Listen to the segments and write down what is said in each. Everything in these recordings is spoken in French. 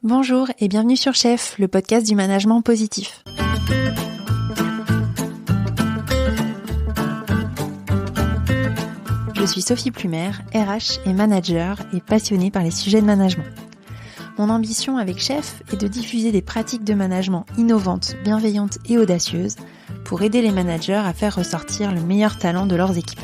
Bonjour et bienvenue sur Chef, le podcast du management positif. Je suis Sophie Plumer, RH et manager et passionnée par les sujets de management. Mon ambition avec Chef est de diffuser des pratiques de management innovantes, bienveillantes et audacieuses pour aider les managers à faire ressortir le meilleur talent de leurs équipes.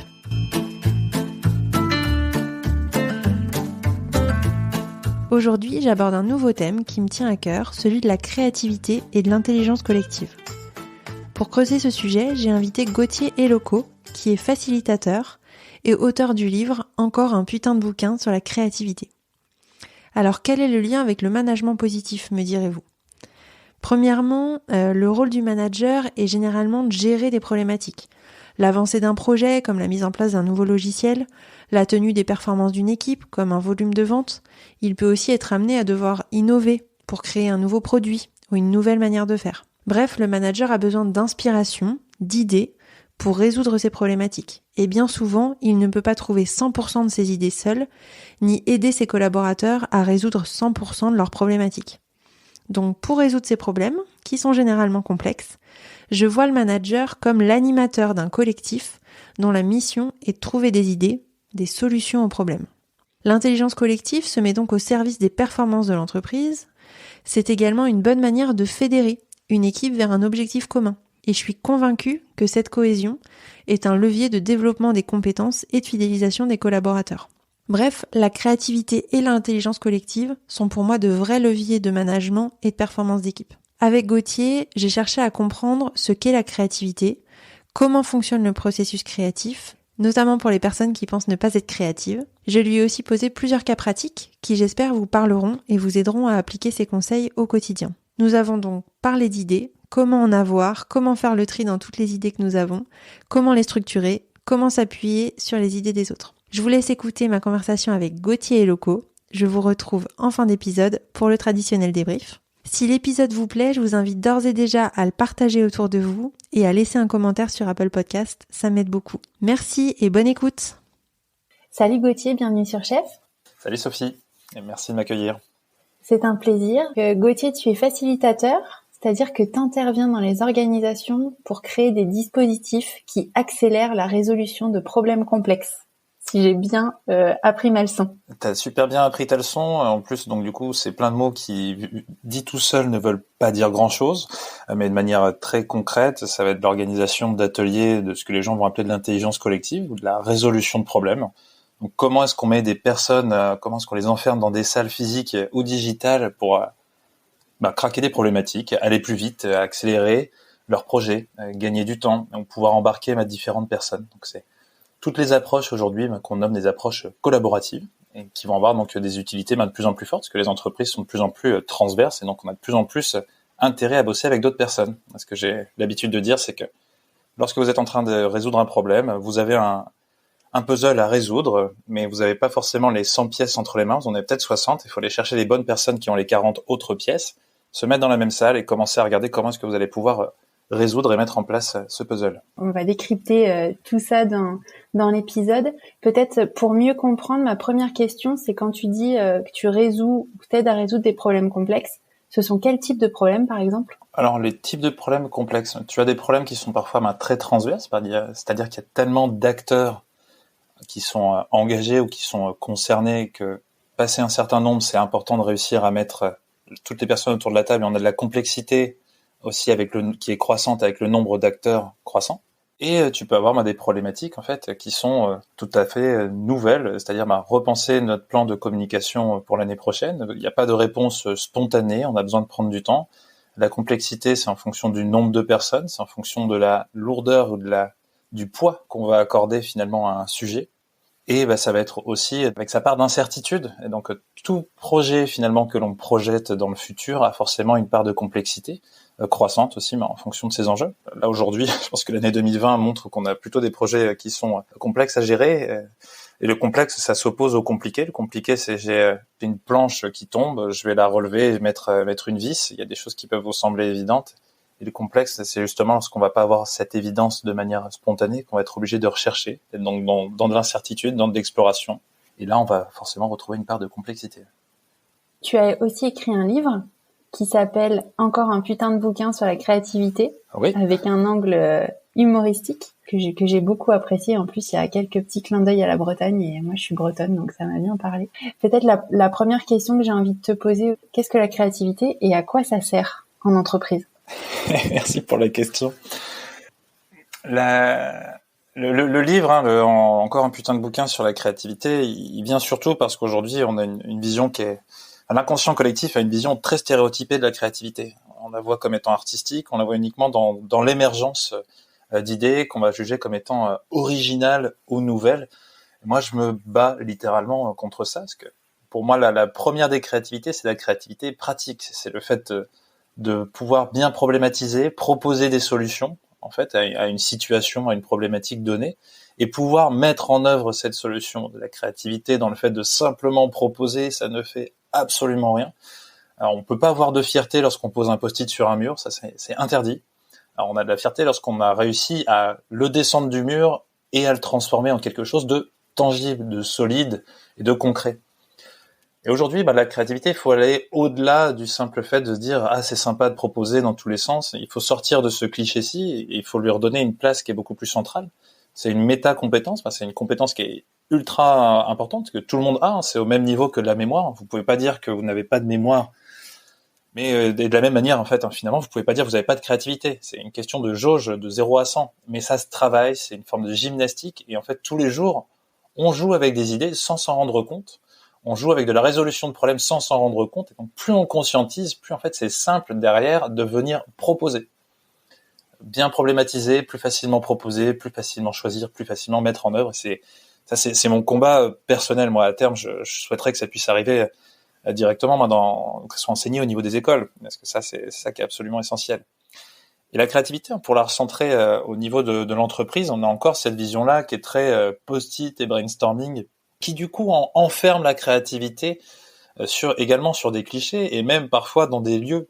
Aujourd'hui, j'aborde un nouveau thème qui me tient à cœur, celui de la créativité et de l'intelligence collective. Pour creuser ce sujet, j'ai invité Gauthier Eloko, qui est facilitateur et auteur du livre « Encore un putain de bouquin sur la créativité ». Alors, quel est le lien avec le management positif, me direz-vous ? Premièrement, le rôle du manager est généralement de gérer des problématiques. L'avancée d'un projet, comme la mise en place d'un nouveau logiciel, la tenue des performances d'une équipe, comme un volume de vente. Il peut aussi être amené à devoir innover pour créer un nouveau produit ou une nouvelle manière de faire. Bref, le manager a besoin d'inspiration, d'idées pour résoudre ses problématiques. Et bien souvent, il ne peut pas trouver 100% de ses idées seul, ni aider ses collaborateurs à résoudre 100% de leurs problématiques. Donc pour résoudre ces problèmes, qui sont généralement complexes, je vois le manager comme l'animateur d'un collectif dont la mission est de trouver des idées, des solutions aux problèmes. L'intelligence collective se met donc au service des performances de l'entreprise. C'est également une bonne manière de fédérer une équipe vers un objectif commun. Et je suis convaincue que cette cohésion est un levier de développement des compétences et de fidélisation des collaborateurs. Bref, la créativité et l'intelligence collective sont pour moi de vrais leviers de management et de performance d'équipe. Avec Gauthier, j'ai cherché à comprendre ce qu'est la créativité, comment fonctionne le processus créatif, notamment pour les personnes qui pensent ne pas être créatives. Je lui ai aussi posé plusieurs cas pratiques qui, j'espère, vous parleront et vous aideront à appliquer ces conseils au quotidien. Nous avons donc parlé d'idées, comment en avoir, comment faire le tri dans toutes les idées que nous avons, comment les structurer, comment s'appuyer sur les idées des autres. Je vous laisse écouter ma conversation avec Gauthier Eloko. Je vous retrouve en fin d'épisode pour le traditionnel débrief. Si l'épisode vous plaît, je vous invite d'ores et déjà à le partager autour de vous et à laisser un commentaire sur Apple Podcast, ça m'aide beaucoup. Merci et bonne écoute. Salut Gauthier, bienvenue sur Chef. Salut Sophie, et merci de m'accueillir. C'est un plaisir. Gauthier, tu es facilitateur, c'est-à-dire que tu interviens dans les organisations pour créer des dispositifs qui accélèrent la résolution de problèmes complexes. Si j'ai bien appris ma leçon. T'as super bien appris ta leçon. En plus, donc du coup, c'est plein de mots qui, dit tout seul, ne veulent pas dire grand-chose, mais de manière très concrète, ça va être l'organisation d'ateliers de ce que les gens vont appeler de l'intelligence collective ou de la résolution de problèmes. Donc, comment est-ce qu'on met des personnes, comment est-ce qu'on les enferme dans des salles physiques ou digitales pour craquer des problématiques, aller plus vite, accélérer leurs projets, gagner du temps, donc pouvoir embarquer différentes personnes. Donc c'est toutes les approches aujourd'hui qu'on nomme des approches collaboratives et qui vont avoir donc des utilités de plus en plus fortes parce que les entreprises sont de plus en plus transverses et donc on a de plus en plus intérêt à bosser avec d'autres personnes. Ce que j'ai l'habitude de dire, c'est que lorsque vous êtes en train de résoudre un problème, vous avez un puzzle à résoudre, mais vous n'avez pas forcément les 100 pièces entre les mains, vous en avez peut-être 60, il faut aller chercher les bonnes personnes qui ont les 40 autres pièces, se mettre dans la même salle et commencer à regarder comment est-ce que vous allez pouvoir résoudre et mettre en place ce puzzle. On va décrypter tout ça dans l'épisode. Peut-être pour mieux comprendre, ma première question, c'est quand tu dis que tu résous ou t'aides à résoudre des problèmes complexes, ce sont quels types de problèmes par exemple ? Alors les types de problèmes complexes, tu as des problèmes qui sont parfois très transverses, c'est-à-dire qu'il y a tellement d'acteurs qui sont engagés ou qui sont concernés que passer un certain nombre, c'est important de réussir à mettre toutes les personnes autour de la table et on a de la complexité aussi qui est croissante avec le nombre d'acteurs croissant. Et tu peux avoir des problématiques en fait qui sont tout à fait nouvelles, c'est-à-dire repenser notre plan de communication pour l'année prochaine. Il n'y a pas de réponse spontanée, on a besoin de prendre du temps. La complexité, c'est en fonction du nombre de personnes, c'est en fonction de la lourdeur ou du poids qu'on va accorder finalement à un sujet. Et ça va être aussi avec sa part d'incertitude. Et donc tout projet finalement que l'on projette dans le futur a forcément une part de complexité croissante aussi, mais en fonction de ses enjeux. Là aujourd'hui, je pense que l'année 2020 montre qu'on a plutôt des projets qui sont complexes à gérer. Et le complexe, ça s'oppose au compliqué. Le compliqué, c'est j'ai une planche qui tombe, je vais la relever et mettre une vis. Il y a des choses qui peuvent vous sembler évidentes. Et le complexe, c'est justement lorsqu'on va pas avoir cette évidence de manière spontanée qu'on va être obligé de rechercher, donc dans de l'incertitude, dans de l'exploration. Et là, on va forcément retrouver une part de complexité. Tu as aussi écrit un livre qui s'appelle « Encore un putain de bouquin sur la créativité », avec un angle humoristique que j'ai beaucoup apprécié. En plus, il y a quelques petits clins d'œil à la Bretagne et moi, je suis bretonne, donc ça m'a bien parlé. Peut-être la première question que j'ai envie de te poser, qu'est-ce que la créativité et à quoi ça sert en entreprise? Merci pour la question. Le livre, encore un putain de bouquin sur la créativité, il vient surtout parce qu'aujourd'hui, on a une vision qui est... L'inconscient collectif a une vision très stéréotypée de la créativité. On la voit comme étant artistique, on la voit uniquement dans l'émergence d'idées qu'on va juger comme étant originales ou nouvelles. Et moi, je me bats littéralement contre ça, parce que pour moi, la première des créativités, c'est la créativité pratique. C'est le fait de pouvoir bien problématiser, proposer des solutions, en fait, à une situation, à une problématique donnée, et pouvoir mettre en œuvre cette solution. De la créativité dans le fait de simplement proposer, ça ne fait absolument rien. Alors, on peut pas avoir de fierté lorsqu'on pose un post-it sur un mur, ça c'est interdit. Alors, on a de la fierté lorsqu'on a réussi à le descendre du mur et à le transformer en quelque chose de tangible, de solide et de concret. Et aujourd'hui, la créativité, il faut aller au-delà du simple fait de se dire « Ah, c'est sympa de proposer dans tous les sens ». Il faut sortir de ce cliché-ci et il faut lui redonner une place qui est beaucoup plus centrale. C'est une méta-compétence, c'est une compétence qui est ultra importante, que tout le monde a, c'est au même niveau que de la mémoire. Vous pouvez pas dire que vous n'avez pas de mémoire, mais de la même manière, en fait, finalement, vous pouvez pas dire que vous n'avez pas de créativité. C'est une question de jauge de 0 à 100. Mais ça se travaille, c'est une forme de gymnastique, et en fait, tous les jours, on joue avec des idées sans s'en rendre compte. On joue avec de la résolution de problèmes sans s'en rendre compte, et donc plus on conscientise, plus en fait c'est simple derrière de venir proposer. Bien problématiser, plus facilement proposer, plus facilement choisir, plus facilement mettre en œuvre. C'est mon combat personnel. Moi, à terme, je souhaiterais que ça puisse arriver directement, que ce soit enseigné au niveau des écoles, parce que ça, c'est ça qui est absolument essentiel. Et la créativité, pour la recentrer au niveau de l'entreprise, on a encore cette vision-là qui est très post-it et brainstorming, qui du coup enferme la créativité également sur des clichés et même parfois dans des lieux.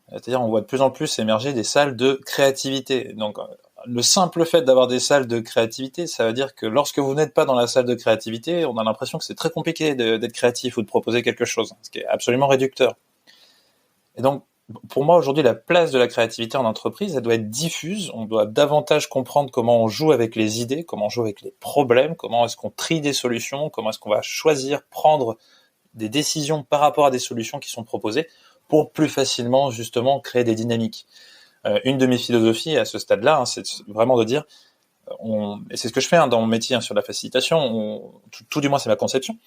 C'est-à-dire, on voit de plus en plus émerger des salles de créativité. Donc, le simple fait d'avoir des salles de créativité, ça veut dire que lorsque vous n'êtes pas dans la salle de créativité, on a l'impression que c'est très compliqué d'être créatif ou de proposer quelque chose, ce qui est absolument réducteur. Et donc, pour moi, aujourd'hui, la place de la créativité en entreprise, elle doit être diffuse. On doit davantage comprendre comment on joue avec les idées, comment on joue avec les problèmes, comment est-ce qu'on trie des solutions, comment est-ce qu'on va choisir, prendre des décisions par rapport à des solutions qui sont proposées pour plus facilement, justement, créer des dynamiques. Une de mes philosophies à ce stade-là, c'est vraiment de dire, et c'est ce que je fais dans mon métier sur la facilitation, tout du moins c'est ma conception,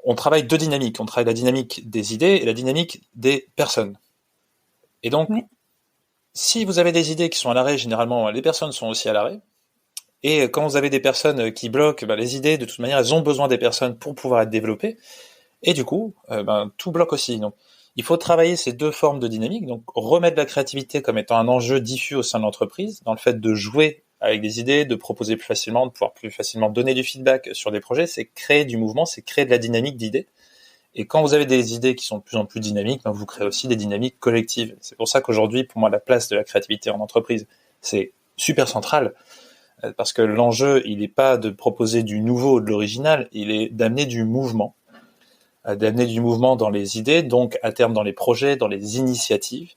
on travaille deux dynamiques. On travaille la dynamique des idées et la dynamique des personnes. Et donc, si vous avez des idées qui sont à l'arrêt, généralement, les personnes sont aussi à l'arrêt. Et quand vous avez des personnes qui bloquent, les idées, de toute manière, elles ont besoin des personnes pour pouvoir être développées. Et du coup, tout bloque aussi. Donc, il faut travailler ces deux formes de dynamique. Donc, remettre la créativité comme étant un enjeu diffus au sein de l'entreprise, dans le fait de jouer avec des idées, de proposer plus facilement, de pouvoir plus facilement donner du feedback sur des projets, c'est créer du mouvement, c'est créer de la dynamique d'idées. Et quand vous avez des idées qui sont de plus en plus dynamiques, vous créez aussi des dynamiques collectives. C'est pour ça qu'aujourd'hui, pour moi, la place de la créativité en entreprise, c'est super central, parce que l'enjeu, il n'est pas de proposer du nouveau ou de l'original, il est d'amener du mouvement dans les idées, donc à terme dans les projets, dans les initiatives.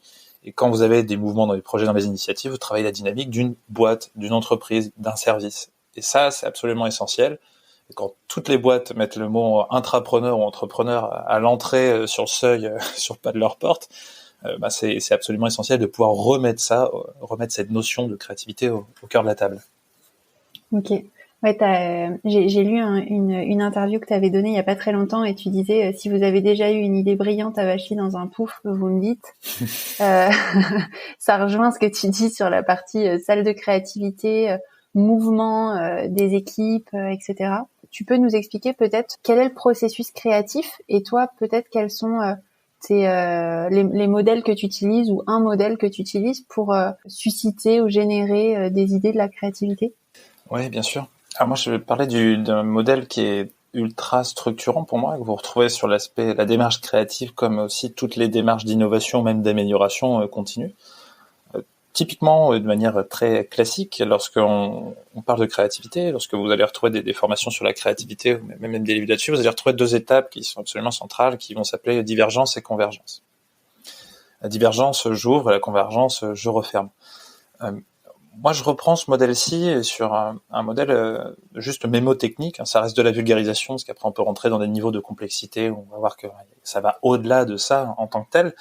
Et quand vous avez des mouvements dans les projets, dans les initiatives, vous travaillez la dynamique d'une boîte, d'une entreprise, d'un service. Et ça, c'est absolument essentiel. Et quand toutes les boîtes mettent le mot intrapreneur ou entrepreneur à l'entrée, sur le seuil, sur le pas de leur porte, c'est absolument essentiel de pouvoir remettre cette notion de créativité au cœur de la table. Ok. Ouais, j'ai lu une interview que tu avais donnée il y a pas très longtemps et tu disais si vous avez déjà eu une idée brillante à vacher dans un pouf, vous me dites. Ça rejoint ce que tu dis sur la partie salle de créativité, mouvement des équipes, etc. Tu peux nous expliquer peut-être quel est le processus créatif et toi peut-être quels sont les modèles que tu utilises ou un modèle que tu utilises pour susciter ou générer des idées de la créativité? Oui, bien sûr. Alors moi, je vais parler d'un modèle qui est ultra structurant pour moi, que vous retrouvez sur la démarche créative, comme aussi toutes les démarches d'innovation, même d'amélioration continue. typiquement, de manière très classique, lorsqu'on parle de créativité, lorsque vous allez retrouver des formations sur la créativité, ou même des livres là-dessus, vous allez retrouver 2 étapes qui sont absolument centrales, qui vont s'appeler divergence et convergence. La divergence, j'ouvre, la convergence, je referme. Moi, je reprends ce modèle-ci sur un modèle juste mémotechnique. Ça reste de la vulgarisation, parce qu'après, on peut rentrer dans des niveaux de complexité où on va voir que ça va au-delà de ça en tant que tel.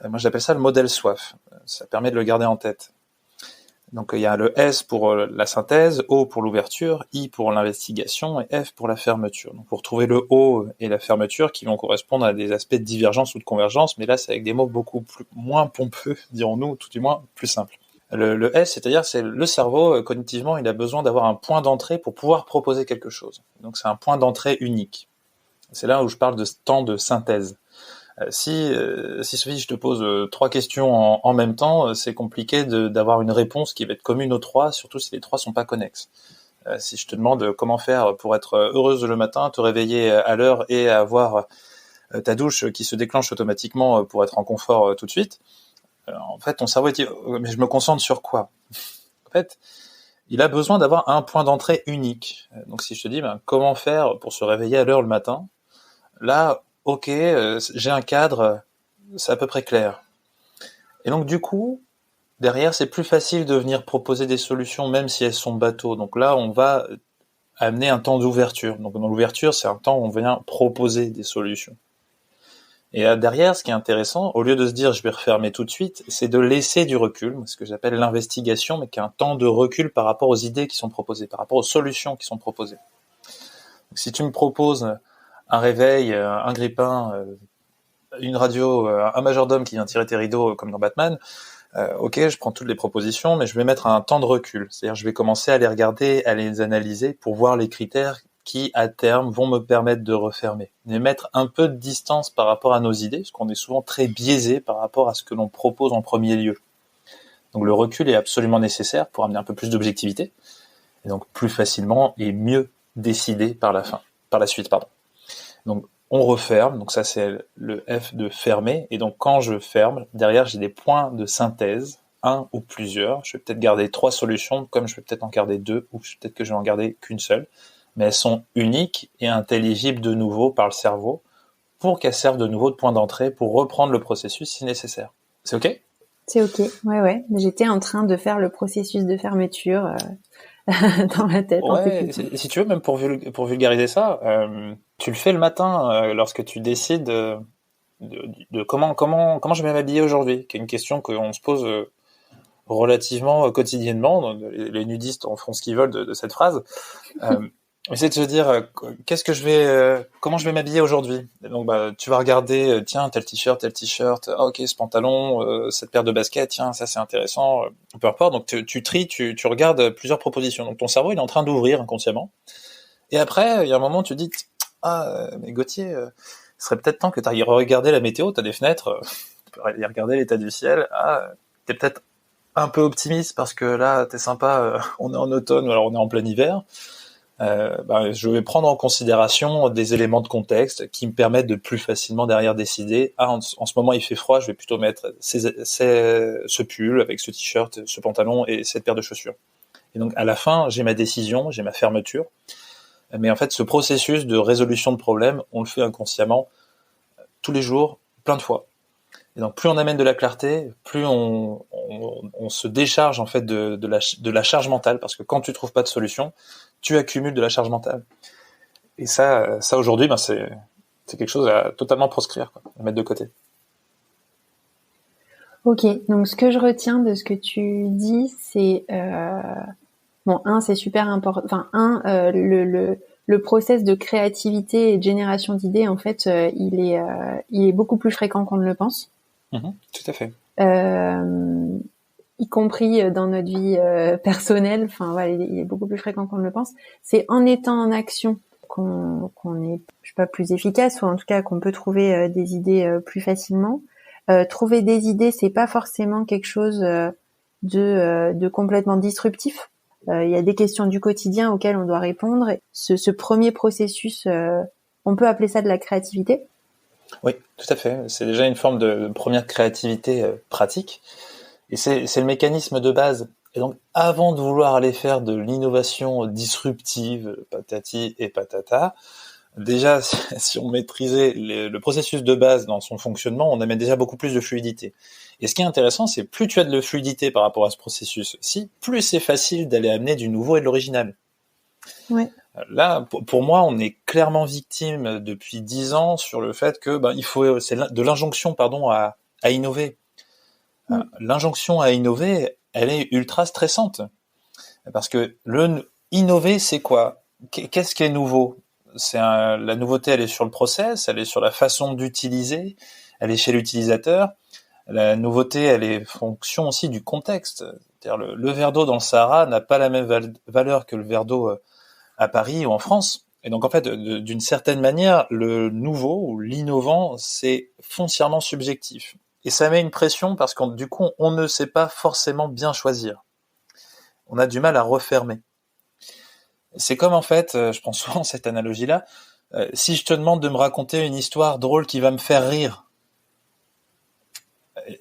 Moi, j'appelle ça le modèle SWOF. Ça permet de le garder en tête. Donc, il y a le S pour la synthèse, O pour l'ouverture, I pour l'investigation et F pour la fermeture. Donc, pour trouver le O et la fermeture qui vont correspondre à des aspects de divergence ou de convergence, mais là, c'est avec des mots beaucoup moins pompeux, dirons-nous, tout du moins plus simples. Le S, c'est-à-dire c'est le cerveau, cognitivement, il a besoin d'avoir un point d'entrée pour pouvoir proposer quelque chose. Donc c'est un point d'entrée unique. C'est là où je parle de temps de synthèse. Si Sophie, je te pose 3 questions en même temps, c'est compliqué d'avoir une réponse qui va être commune aux 3, surtout si les 3 sont pas connexes. Si je te demande comment faire pour être heureuse le matin, te réveiller à l'heure et avoir ta douche qui se déclenche automatiquement pour être en confort tout de suite, en fait, ton cerveau dit « mais je me concentre sur quoi ?» En fait, il a besoin d'avoir un point d'entrée unique. Donc si je te dis comment faire pour se réveiller à l'heure le matin, là, ok, j'ai un cadre, c'est à peu près clair. Et donc du coup, derrière, c'est plus facile de venir proposer des solutions, même si elles sont bateaux. Donc là, on va amener un temps d'ouverture. Donc dans l'ouverture, c'est un temps où on vient proposer des solutions. Et derrière, ce qui est intéressant, au lieu de se dire je vais refermer tout de suite, c'est de laisser du recul, ce que j'appelle l'investigation, mais qui est un temps de recul par rapport aux idées qui sont proposées, par rapport aux solutions qui sont proposées. Donc, si tu me proposes un réveil, un grille-pain, une radio, un majordome qui vient tirer tes rideaux comme dans Batman, ok, je prends toutes les propositions, mais je vais mettre un temps de recul. C'est-à-dire je vais commencer à les regarder, à les analyser pour voir les critères qui, à terme, vont me permettre de refermer. Mais mettre un peu de distance par rapport à nos idées, parce qu'on est souvent très biaisé par rapport à ce que l'on propose en premier lieu. Donc le recul est absolument nécessaire pour amener un peu plus d'objectivité, et donc plus facilement et mieux décider par la suite. Donc on referme, donc ça c'est le F de fermer, et donc quand je ferme, derrière j'ai des points de synthèse, un ou plusieurs, je vais peut-être garder 3 solutions, comme je vais peut-être en garder 2, ou peut-être que je vais en garder qu'une seule, mais elles sont uniques et intelligibles de nouveau par le cerveau pour qu'elles servent de nouveau de point d'entrée pour reprendre le processus si nécessaire. C'est ok ? C'est ok, ouais. J'étais en train de faire le processus de fermeture dans la tête. Ouais, si tu veux, même pour vulgariser ça, tu le fais le matin lorsque tu décides de comment je vais m'habiller aujourd'hui, qui est une question qu'on se pose relativement quotidiennement. Les nudistes en font ce qu'ils veulent de cette phrase. C'est de se dire comment je vais m'habiller aujourd'hui. Et donc tu vas regarder tiens tel t-shirt, ah, ok ce pantalon, cette paire de baskets, tiens ça c'est intéressant, peu importe. Donc tu tries, tu regardes plusieurs propositions. Donc ton cerveau il est en train d'ouvrir inconsciemment. Et après il y a un moment où tu te dis mais Gauthier, ce serait peut-être temps que tu ailles regarder la météo, t'as des fenêtres, tu peux aller regarder l'état du ciel. T'es peut-être un peu optimiste parce que là t'es sympa, on est en automne ou alors on est en plein hiver. Je vais prendre en considération des éléments de contexte qui me permettent de plus facilement derrière décider en ce moment il fait froid, je vais plutôt mettre ce pull avec ce t-shirt, ce pantalon et cette paire de chaussures. Et donc à la fin j'ai ma décision, j'ai ma fermeture, mais en fait ce processus de résolution de problème on le fait inconsciemment tous les jours, plein de fois. Et donc plus on amène de la clarté, plus on se décharge en fait de la charge mentale, parce que quand tu trouves pas de solution, tu accumules de la charge mentale. Et ça aujourd'hui, c'est quelque chose à totalement proscrire, à mettre de côté. Ok, donc ce que je retiens de ce que tu dis, c'est c'est super important. Enfin, le process de créativité et de génération d'idées, en fait, il est beaucoup plus fréquent qu'on ne le pense. Tout à fait. Y compris dans notre vie personnelle. Enfin, voilà, il est beaucoup plus fréquent qu'on ne le pense. C'est en étant en action qu'on est, je sais pas, plus efficace, ou en tout cas qu'on peut trouver des idées plus facilement. Trouver des idées, c'est pas forcément quelque chose de complètement disruptif. Il y a des questions du quotidien auxquelles on doit répondre. Ce premier processus, on peut appeler ça de la créativité. Oui, tout à fait. C'est déjà une forme de première créativité pratique. Et c'est le mécanisme de base. Et donc, avant de vouloir aller faire de l'innovation disruptive, patati et patata, déjà, si on maîtrisait le processus de base dans son fonctionnement, on amène déjà beaucoup plus de fluidité. Et ce qui est intéressant, c'est plus tu as de fluidité par rapport à ce processus-ci, plus c'est facile d'aller amener du nouveau et de l'original. Ouais. Là, pour moi, on est clairement victime depuis 10 ans sur le fait que c'est de l'injonction, à innover. L'injonction à innover, elle est ultra stressante. Parce que innover, c'est quoi? Qu'est-ce qui est nouveau? La nouveauté, elle est sur le process, elle est sur la façon d'utiliser, elle est chez l'utilisateur. La nouveauté, elle est fonction aussi du contexte. C'est-à-dire le verre d'eau dans le Sahara n'a pas la même valeur que le verre d'eau à Paris ou en France. Et donc, en fait, d'une certaine manière, le nouveau ou l'innovant, c'est foncièrement subjectif. Et ça met une pression parce que du coup, on ne sait pas forcément bien choisir. On a du mal à refermer. C'est comme, en fait, je prends souvent cette analogie-là, si je te demande de me raconter une histoire drôle qui va me faire rire,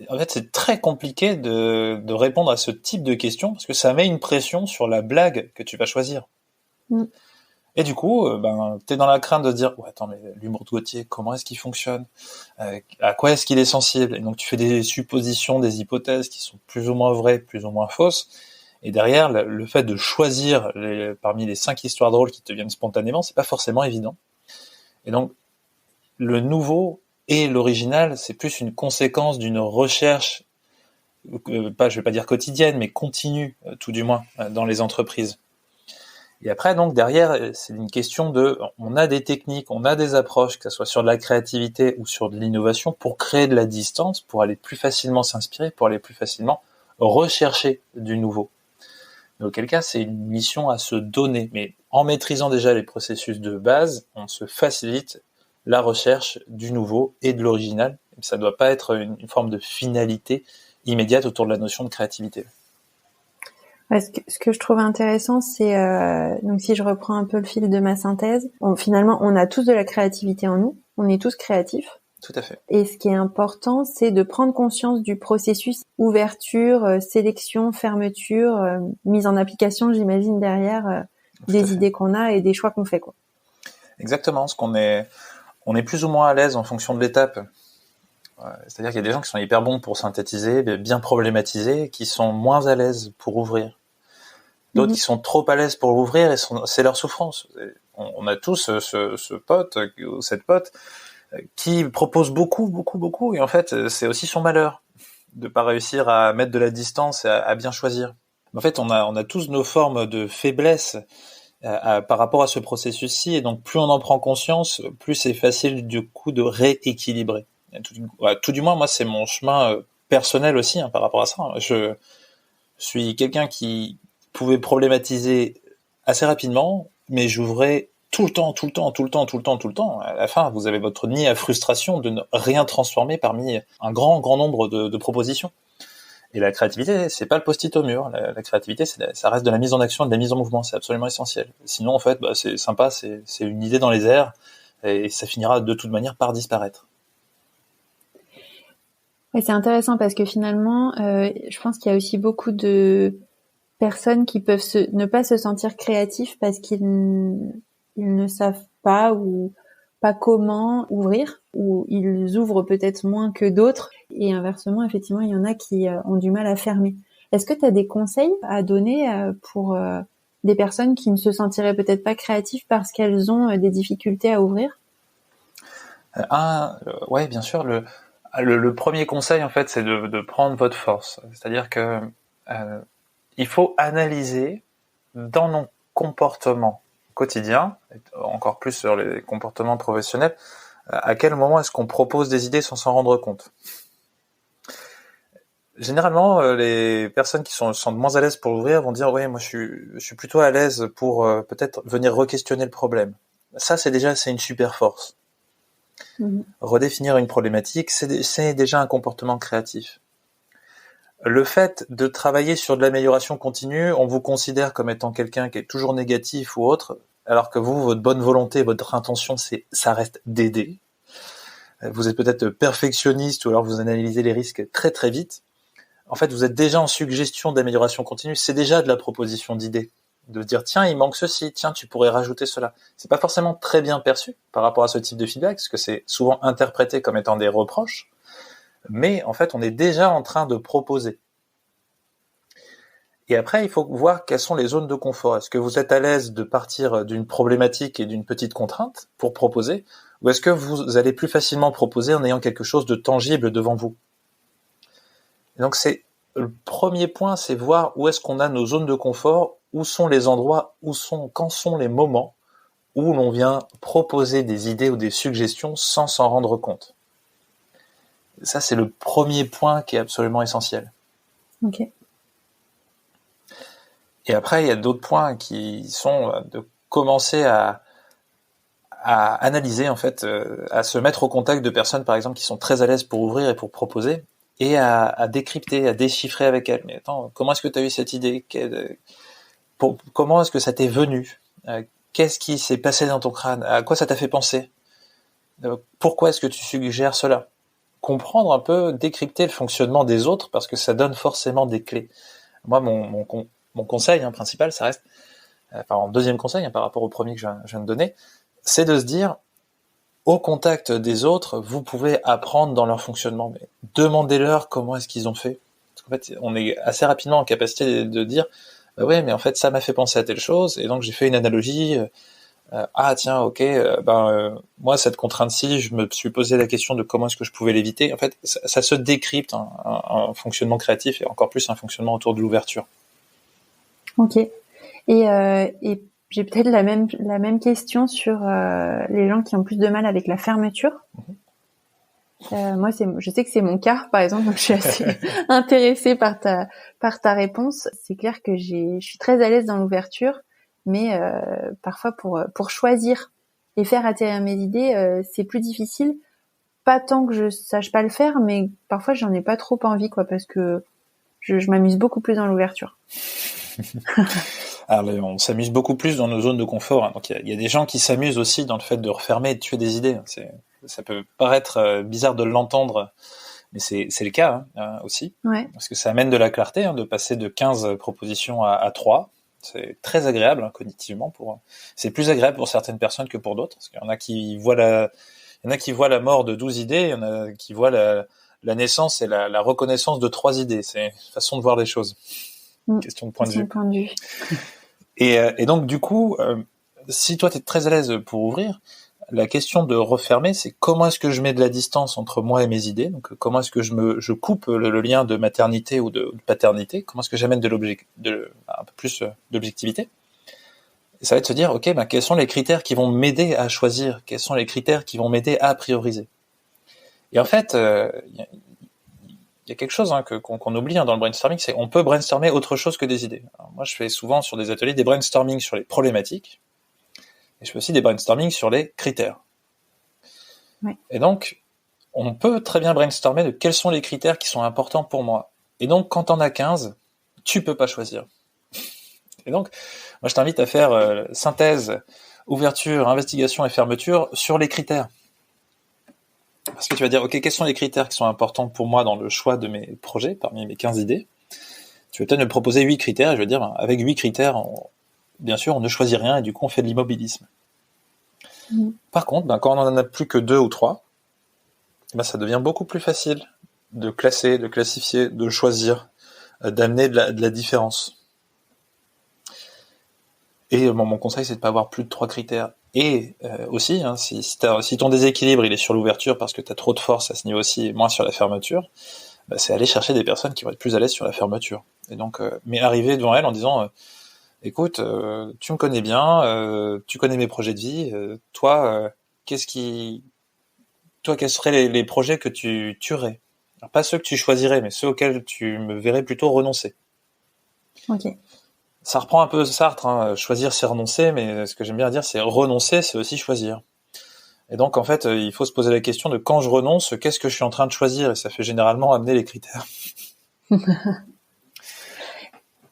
en fait, c'est très compliqué de répondre à ce type de questions parce que ça met une pression sur la blague que tu vas choisir. Et du coup, t'es dans la crainte de dire, ouais, attends, mais l'humour de Gauthier, comment est-ce qu'il fonctionne? À quoi est-ce qu'il est sensible? Et donc, tu fais des suppositions, des hypothèses qui sont plus ou moins vraies, plus ou moins fausses. Et derrière, le fait de choisir parmi les 5 histoires drôles qui te viennent spontanément, c'est pas forcément évident. Et donc, le nouveau et l'original, c'est plus une conséquence d'une recherche, je vais pas dire quotidienne, mais continue, tout du moins, dans les entreprises. Et après, donc, derrière, c'est une question on a des techniques, on a des approches, que ce soit sur de la créativité ou sur de l'innovation, pour créer de la distance, pour aller plus facilement s'inspirer, pour aller plus facilement rechercher du nouveau. Mais auquel cas, c'est une mission à se donner. Mais en maîtrisant déjà les processus de base, on se facilite la recherche du nouveau et de l'original. Ça ne doit pas être une forme de finalité immédiate autour de la notion de créativité. Ouais, ce que je trouve intéressant, c'est donc si je reprends un peu le fil de ma synthèse, finalement, on a tous de la créativité en nous, on est tous créatifs. Tout à fait. Et ce qui est important, c'est de prendre conscience du processus ouverture, sélection, fermeture, mise en application, j'imagine, derrière des idées qu'on a et des choix qu'on fait, quoi. Exactement. On est plus ou moins à l'aise en fonction de l'étape. C'est-à-dire qu'il y a des gens qui sont hyper bons pour synthétiser, bien problématiser, qui sont moins à l'aise pour ouvrir. D'autres qui sont trop à l'aise pour ouvrir et c'est leur souffrance. On a tous ce pote ou cette pote qui propose beaucoup, et en fait, c'est aussi son malheur de pas réussir à mettre de la distance et à bien choisir. En fait, on a tous nos formes de faiblesse par rapport à ce processus-ci, et donc plus on en prend conscience, plus c'est facile du coup de rééquilibrer. Tout du moins, moi, c'est mon chemin personnel aussi par rapport à ça. Je suis quelqu'un qui pouvait problématiser assez rapidement, mais j'ouvrais tout le temps. À la fin, vous avez votre nid à frustration de ne rien transformer parmi un grand nombre de propositions. Et la créativité, c'est pas le post-it au mur. La créativité, ça reste de la mise en action, de la mise en mouvement. C'est absolument essentiel. Sinon, en fait, c'est sympa, c'est une idée dans les airs, et ça finira de toute manière par disparaître. Ouais, c'est intéressant parce que finalement, je pense qu'il y a aussi beaucoup de personnes qui peuvent ne pas se sentir créatifs parce qu'ils ne savent pas ou pas comment ouvrir, ou ils ouvrent peut-être moins que d'autres, et inversement, effectivement, il y en a qui ont du mal à fermer. Est-ce que tu as des conseils à donner pour des personnes qui ne se sentiraient peut-être pas créatives parce qu'elles ont des difficultés à ouvrir? Ouais, bien sûr. Le premier conseil, en fait, c'est de prendre votre force. C'est-à-dire que il faut analyser dans nos comportements quotidiens, encore plus sur les comportements professionnels, à quel moment est-ce qu'on propose des idées sans s'en rendre compte. Généralement, les personnes qui sont moins à l'aise pour ouvrir vont dire « Ouais, moi je suis plutôt à l'aise pour peut-être venir re-questionner le problème ». Ça, c'est une super force. Redéfinir une problématique, c'est déjà un comportement créatif. Le fait de travailler sur de l'amélioration continue, on vous considère comme étant quelqu'un qui est toujours négatif ou autre, alors que vous, votre bonne volonté, votre intention, ça reste d'aider. Vous êtes peut-être perfectionniste ou alors vous analysez les risques très très vite. en fait, vous êtes déjà en suggestion d'amélioration continue. C'est déjà de la proposition d'idées. De se dire, tiens, il manque ceci, tiens, tu pourrais rajouter cela. C'est pas forcément très bien perçu par rapport à ce type de feedback, parce que c'est souvent interprété comme étant des reproches. Mais en fait, on est déjà en train de proposer. Et après, il faut voir quelles sont les zones de confort. Est-ce que vous êtes à l'aise de partir d'une problématique et d'une petite contrainte pour proposer, ou est-ce que vous allez plus facilement proposer en ayant quelque chose de tangible devant vous? Et donc le premier point, c'est voir où est-ce qu'on a nos zones de confort, où sont les endroits, quand sont les moments où l'on vient proposer des idées ou des suggestions sans s'en rendre compte. Ça, c'est le premier point qui est absolument essentiel. Ok. Et après, il y a d'autres points qui sont de commencer à analyser, en fait, à se mettre au contact de personnes, par exemple, qui sont très à l'aise pour ouvrir et pour proposer, et à décrypter, à déchiffrer avec elles. Mais attends, comment est-ce que tu as eu cette idée? Comment est-ce que ça t'est venu? Qu'est-ce qui s'est passé dans ton crâne? À quoi ça t'a fait penser? Pourquoi est-ce que tu suggères cela? Comprendre un peu, décrypter le fonctionnement des autres, parce que ça donne forcément des clés. Moi, mon conseil principal, ça reste, en deuxième conseil par rapport au premier que je viens de donner, c'est de se dire, au contact des autres, vous pouvez apprendre dans leur fonctionnement, mais demandez-leur comment est-ce qu'ils ont fait. Parce qu'en fait, on est assez rapidement en capacité de dire, ouais, mais en fait, ça m'a fait penser à telle chose, et donc j'ai fait une analogie. Tiens, ok, moi, cette contrainte-ci, je me suis posé la question de comment est-ce que je pouvais l'éviter. En fait, ça se décrypte, un fonctionnement créatif, et encore plus un fonctionnement autour de l'ouverture. Ok. Et j'ai peut-être la même question sur les gens qui ont plus de mal avec la fermeture. Moi, je sais que c'est mon cas, par exemple, donc je suis assez intéressée par ta réponse. C'est clair que je suis très à l'aise dans l'ouverture, mais parfois pour choisir et faire atterrir mes idées, c'est plus difficile. Pas tant que je sache pas le faire, mais parfois j'en ai pas trop envie, parce que je m'amuse beaucoup plus dans l'ouverture. Alors, on s'amuse beaucoup plus dans nos zones de confort. Donc, il y a des gens qui s'amusent aussi dans le fait de refermer et de tuer des idées. Ça peut paraître bizarre de l'entendre, mais c'est le cas aussi. Ouais. Parce que ça amène de la clarté, de passer de 15 propositions à 3. C'est très agréable cognitivement. C'est plus agréable pour certaines personnes que pour d'autres. Parce qu'il y en a qui voient la mort de 12 idées, il y en a qui voient la naissance et la reconnaissance de 3 idées. C'est une façon de voir les choses. Question de point de vue. Et donc, du coup, si toi, tu es très à l'aise pour ouvrir, la question de refermer, c'est comment est-ce que je mets de la distance entre moi et mes idées? Donc, comment est-ce que je coupe le lien de maternité ou de paternité? Comment est-ce que j'amène un peu plus d'objectivité? Et ça va être se dire, ok, quels sont les critères qui vont m'aider à choisir? Quels sont les critères qui vont m'aider à prioriser? Et en fait, il y a quelque chose qu'on oublie dans le brainstorming, c'est on peut brainstormer autre chose que des idées. Alors moi, je fais souvent sur des ateliers des brainstorming sur les problématiques, et je fais aussi des brainstorming sur les critères. Ouais. Et donc, on peut très bien brainstormer de quels sont les critères qui sont importants pour moi. Et donc, quand t'en as 15, tu peux pas choisir. Et donc, moi, je t'invite à faire synthèse, ouverture, investigation et fermeture sur les critères. Parce que tu vas dire, ok, quels sont les critères qui sont importants pour moi dans le choix de mes projets, parmi mes 15 idées? Tu vas peut-être me proposer 8 critères, et je vais dire, avec 8 critères, bien sûr, on ne choisit rien, et du coup, on fait de l'immobilisme. Par contre, quand on en a plus que 2 ou 3, ça devient beaucoup plus facile de classer, de classifier, de choisir, d'amener de la différence. Et mon conseil, c'est de pas avoir plus de 3 critères. Et aussi, si ton déséquilibre il est sur l'ouverture parce que tu as trop de force à ce niveau aussi et moins sur la fermeture, c'est aller chercher des personnes qui vont être plus à l'aise sur la fermeture. Et donc, mais arriver devant elle en disant, écoute, tu me connais bien, tu connais mes projets de vie, toi, quels seraient les projets que tu tuerais? Alors, pas ceux que tu choisirais, mais ceux auxquels tu me verrais plutôt renoncer. Ok. Ça reprend un peu Sartre, choisir c'est renoncer, mais ce que j'aime bien dire c'est renoncer, c'est aussi choisir. Et donc en fait, il faut se poser la question de quand je renonce, qu'est-ce que je suis en train de choisir? Et ça fait généralement amener les critères.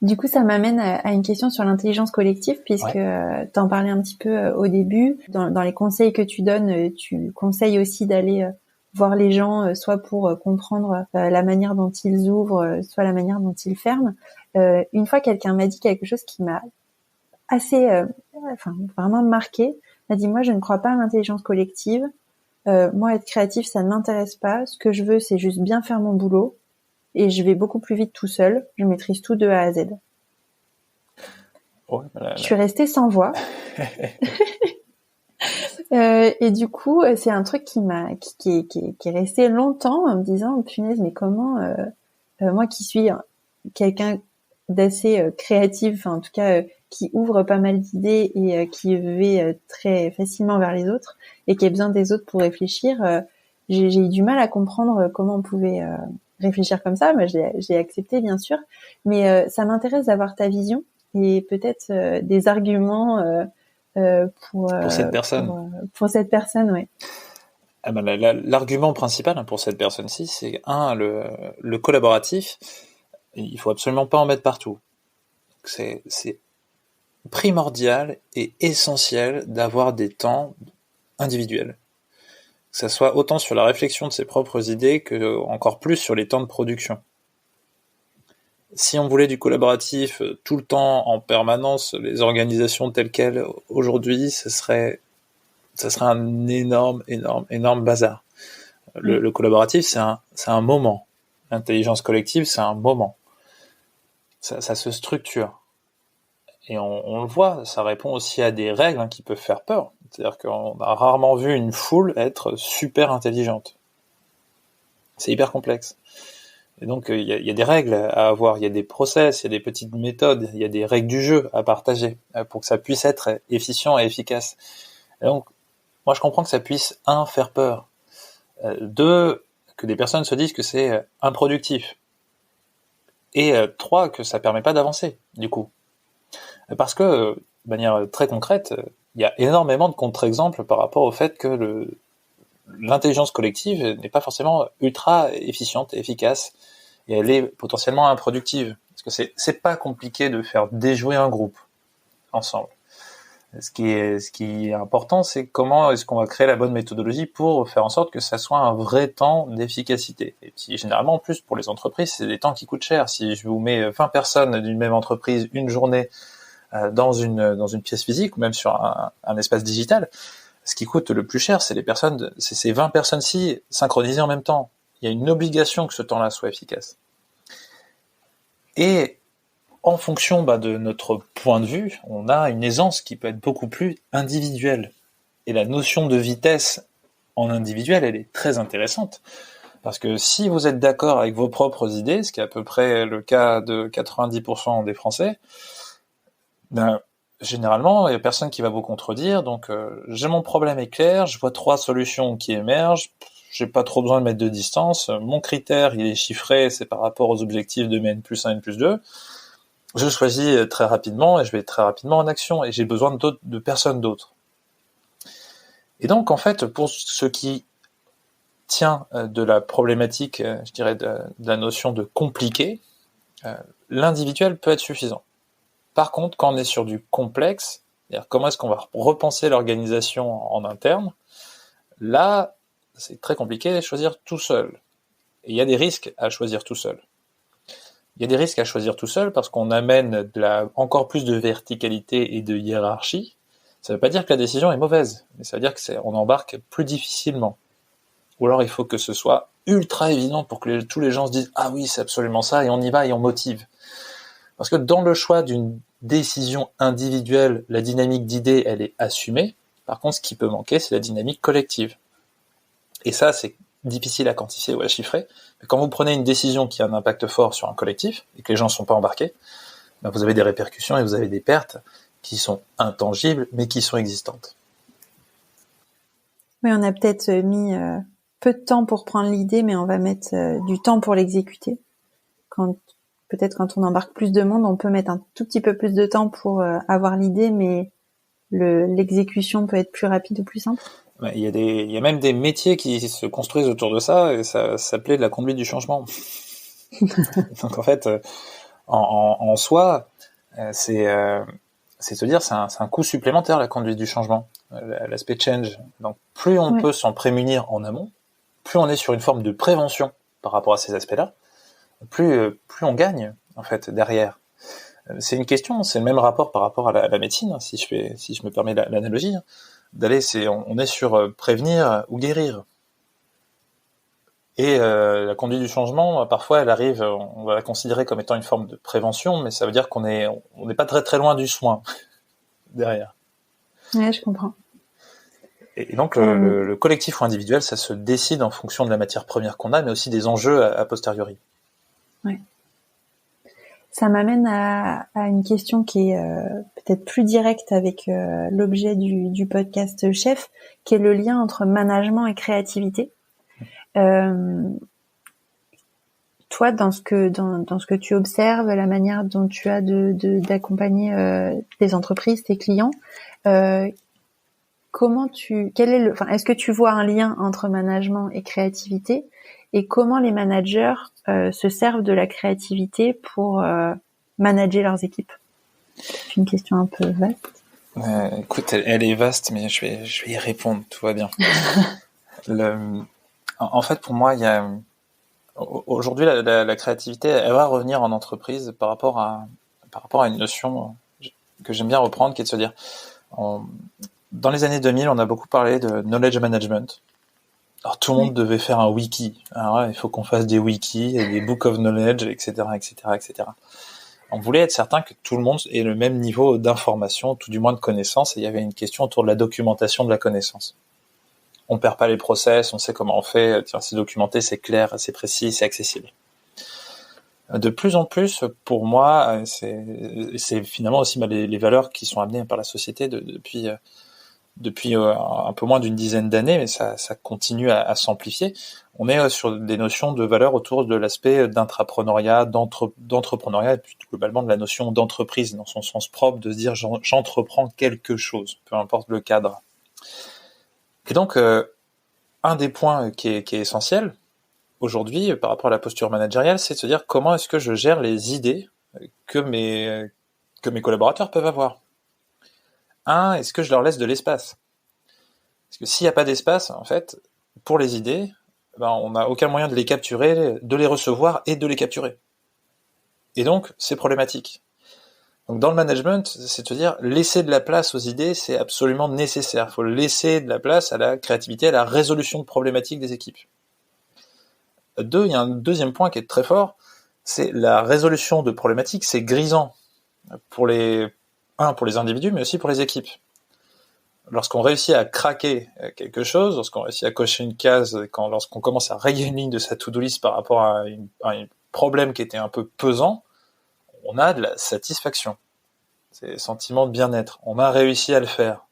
Du coup, ça m'amène à une question sur l'intelligence collective, puisque t'en parlais un petit peu au début. Dans les conseils que tu donnes, tu conseilles aussi d'aller voir les gens, soit pour comprendre la manière dont ils ouvrent, soit la manière dont ils ferment. Une fois, quelqu'un m'a dit quelque chose qui m'a assez, vraiment marqué. M'a dit, moi, je ne crois pas à l'intelligence collective. Moi, être créatif, ça ne m'intéresse pas. Ce que je veux, c'est juste bien faire mon boulot. Et je vais beaucoup plus vite tout seul. Je maîtrise tout de A à Z. Ouais, Je suis restée sans voix. Et du coup, c'est un truc qui est resté longtemps en me disant, punaise, mais comment, moi qui suis quelqu'un d'assez créatif, enfin en tout cas qui ouvre pas mal d'idées et qui va très facilement vers les autres et qui a besoin des autres pour réfléchir, j'ai eu du mal à comprendre comment on pouvait réfléchir comme ça. Moi, j'ai accepté bien sûr, mais ça m'intéresse d'avoir ta vision et peut-être des arguments pour cette personne. Pour cette personne, ouais. Ah ben, l'argument principal pour cette personne-ci, c'est le collaboratif. Il faut absolument pas en mettre partout. C'est primordial et essentiel d'avoir des temps individuels. Que ça soit autant sur la réflexion de ses propres idées que encore plus sur les temps de production. Si on voulait du collaboratif tout le temps, en permanence, les organisations telles quelles, aujourd'hui, ça serait un énorme bazar. Le collaboratif, c'est un moment. L'intelligence collective, c'est un moment. Ça se structure. Et on le voit, ça répond aussi à des règles qui peuvent faire peur. C'est-à-dire qu'on a rarement vu une foule être super intelligente. C'est hyper complexe. Et donc, il y a des règles à avoir, il y a des process, il y a des petites méthodes, il y a des règles du jeu à partager pour que ça puisse être efficient et efficace. Et donc, moi, je comprends que ça puisse, faire peur. Deux, que des personnes se disent que c'est improductif. Et trois, que ça permet pas d'avancer, du coup. Parce que, de manière très concrète, il y a énormément de contre-exemples par rapport au fait que l'intelligence collective n'est pas forcément ultra efficiente et efficace, et elle est potentiellement improductive. Parce que c'est pas compliqué de faire déjouer un groupe ensemble. Ce qui est important, c'est comment est-ce qu'on va créer la bonne méthodologie pour faire en sorte que ça soit un vrai temps d'efficacité. Et puis généralement, en plus, pour les entreprises, c'est des temps qui coûtent cher. Si je vous mets 20 personnes d'une même entreprise une journée dans une pièce physique ou même sur un espace digital, ce qui coûte le plus cher, c'est ces 20 personnes-ci synchronisées en même temps. Il y a une obligation que ce temps-là soit efficace. Et en fonction de notre point de vue, on a une aisance qui peut être beaucoup plus individuelle. Et la notion de vitesse en individuel, elle est très intéressante. Parce que si vous êtes d'accord avec vos propres idées, ce qui est à peu près le cas de 90% des Français, généralement, il n'y a personne qui va vous contredire. Donc, j'ai mon problème est clair, je vois 3 solutions qui émergent, j'ai pas trop besoin de mettre de distance, mon critère, il est chiffré, c'est par rapport aux objectifs de mes N+1, N+2. Je choisis très rapidement et je vais très rapidement en action et j'ai besoin de personne d'autre. Et donc, en fait, pour ce qui tient de la problématique, je dirais, de la notion de compliqué, l'individuel peut être suffisant. Par contre, quand on est sur du complexe, c'est-à-dire comment est-ce qu'on va repenser l'organisation en interne, là, c'est très compliqué de choisir tout seul. Et il y a des risques à choisir tout seul. Il y a des risques à choisir tout seul parce qu'on amène encore plus de verticalité et de hiérarchie. Ça ne veut pas dire que la décision est mauvaise, mais ça veut dire qu'on embarque plus difficilement. Ou alors il faut que ce soit ultra évident pour que tous les gens se disent « Ah oui, c'est absolument ça » et on y va et on motive. Parce que dans le choix d'une décision individuelle, la dynamique d'idées, elle est assumée. Par contre, ce qui peut manquer, c'est la dynamique collective. Et ça, c'est difficile à quantifier ou à chiffrer. Mais quand vous prenez une décision qui a un impact fort sur un collectif et que les gens ne sont pas embarqués, vous avez des répercussions et vous avez des pertes qui sont intangibles, mais qui sont existantes. Oui, on a peut-être mis peu de temps pour prendre l'idée, mais on va mettre du temps pour l'exécuter. Peut-être quand on embarque plus de monde, on peut mettre un tout petit peu plus de temps pour avoir l'idée, mais l'exécution peut être plus rapide ou plus simple. Il y a même des métiers qui se construisent autour de ça, et ça s'appelait de la conduite du changement. Donc en fait, en soi, c'est se dire c'est un coût supplémentaire la conduite du changement, l'aspect change. Donc plus on peut s'en prémunir en amont, plus on est sur une forme de prévention par rapport à ces aspects-là, plus on gagne en fait derrière. C'est une question, c'est le même rapport par rapport à la médecine, hein, si je me permets l'analogie, hein, on est sur prévenir ou guérir. Et la conduite du changement, parfois, elle arrive, on va la considérer comme étant une forme de prévention, mais ça veut dire qu'on n'est pas très très loin du soin derrière. Ouais, je comprends. Et donc le collectif ou individuel, ça se décide en fonction de la matière première qu'on a, mais aussi des enjeux a posteriori. Ouais. Ça m'amène à une question qui est peut-être plus directe avec l'objet du podcast Chef, qui est le lien entre management et créativité. Toi, dans ce que tu observes, la manière dont tu as d'accompagner tes entreprises, tes clients, est-ce que tu vois un lien entre management et créativité, et comment les managers se servent de la créativité pour manager leurs équipes? C'est une question un peu vaste. Écoute, elle est vaste, mais je vais y répondre, tout va bien. En fait, pour moi, aujourd'hui la créativité, elle va revenir en entreprise par rapport à une notion que j'aime bien reprendre, qui est de se dire, dans les années 2000, on a beaucoup parlé de knowledge management. Alors tout le monde devait faire un wiki. Alors ouais, il faut qu'on fasse des wikis et des book of knowledge, etc., etc., etc. On voulait être certain que tout le monde ait le même niveau d'information, tout du moins de connaissances, et il y avait une question autour de la documentation de la connaissance. On perd pas les process, on sait comment on fait, tiens, c'est documenté, c'est clair, c'est précis, c'est accessible. De plus en plus, pour moi, c'est finalement aussi les valeurs qui sont amenées par la société depuis un peu moins d'une dizaine d'années, mais ça continue à s'amplifier. On est sur des notions de valeurs autour de l'aspect d'intrapreneuriat, d'entrepreneuriat, et puis globalement de la notion d'entreprise dans son sens propre, de se dire j'entreprends quelque chose, peu importe le cadre. Et donc, un des points qui est essentiel aujourd'hui par rapport à la posture managériale, c'est de se dire comment est-ce que je gère les idées que mes collaborateurs peuvent avoir. Est-ce que je leur laisse de l'espace? Parce que s'il n'y a pas d'espace, en fait, pour les idées, on n'a aucun moyen de les capturer, de les recevoir et de les capturer. Et donc, c'est problématique. Donc, dans le management, c'est de se dire, laisser de la place aux idées, c'est absolument nécessaire. Il faut laisser de la place à la créativité, à la résolution de problématiques des équipes. Il y a un deuxième point qui est très fort, c'est la résolution de problématiques, c'est grisant pour les individus, mais aussi pour les équipes. Lorsqu'on réussit à craquer quelque chose, lorsqu'on réussit à cocher une case, lorsqu'on commence à rayer une ligne de sa to-do list par rapport à un problème qui était un peu pesant, on a de la satisfaction. C'est le sentiment de bien-être. On a réussi à le faire.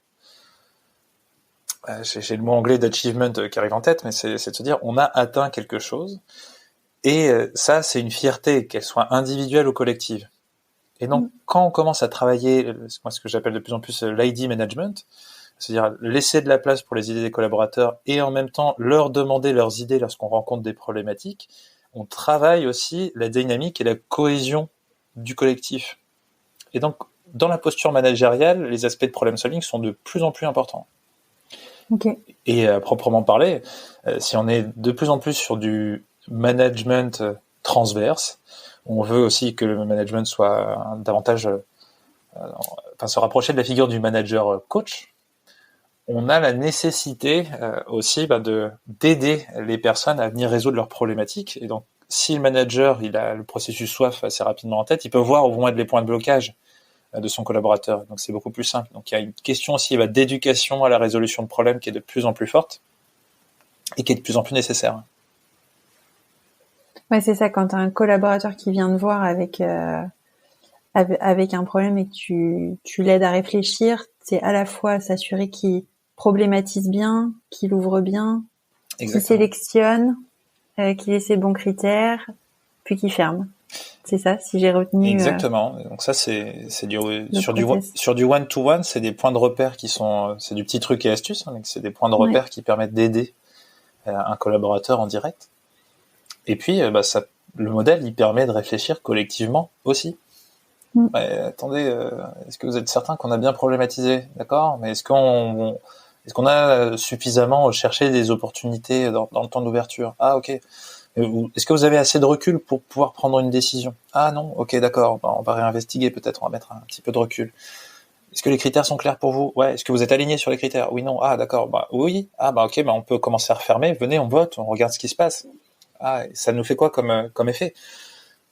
J'ai le mot anglais d'achievement qui arrive en tête, mais c'est de se dire on a atteint quelque chose. Et ça, c'est une fierté, qu'elle soit individuelle ou collective. Et donc, quand on commence à travailler, moi, ce que j'appelle de plus en plus l'ID management, c'est-à-dire laisser de la place pour les idées des collaborateurs et en même temps leur demander leurs idées lorsqu'on rencontre des problématiques, on travaille aussi la dynamique et la cohésion du collectif. Et donc, dans la posture managériale, les aspects de problem solving sont de plus en plus importants. Okay. Et à proprement parler, si on est de plus en plus sur du management transverse, on veut aussi que le management soit davantage, se rapprocher de la figure du manager coach. On a la nécessité aussi d'aider les personnes à venir résoudre leurs problématiques. Et donc, si le manager il a le processus SWOT assez rapidement en tête, il peut voir où vont être les points de blocage de son collaborateur. Donc, c'est beaucoup plus simple. Donc, il y a une question aussi d'éducation à la résolution de problèmes qui est de plus en plus forte et qui est de plus en plus nécessaire. Ouais, c'est ça. Quand tu as un collaborateur qui vient te voir avec un problème et que tu l'aides à réfléchir, c'est à la fois s'assurer qu'il problématise bien, qu'il ouvre bien, qu'il sélectionne, qu'il ait ses bons critères, puis qu'il ferme. C'est ça, si j'ai retenu. Exactement. Donc ça, c'est sur du one-to-one, c'est des points de repère c'est du petit truc et astuce, hein, mais c'est des points de repère qui permettent d'aider un collaborateur en direct. Et puis, le modèle, il permet de réfléchir collectivement aussi. Attendez, est-ce que vous êtes certain qu'on a bien problématisé? D'accord, mais est-ce qu'on Est-ce qu'on a suffisamment cherché des opportunités dans le temps d'ouverture? Ah, ok. Est-ce que vous avez assez de recul pour pouvoir prendre une décision? Ah non, ok, d'accord, on va réinvestiguer peut-être, on va mettre un petit peu de recul. Est-ce que les critères sont clairs pour vous? Ouais. Est-ce que vous êtes aligné sur les critères? Oui, non. Ah, d'accord. Oui. Ah, ok. On peut commencer à refermer. Venez, on vote, on regarde ce qui se passe. Ah, ça nous fait quoi comme effet?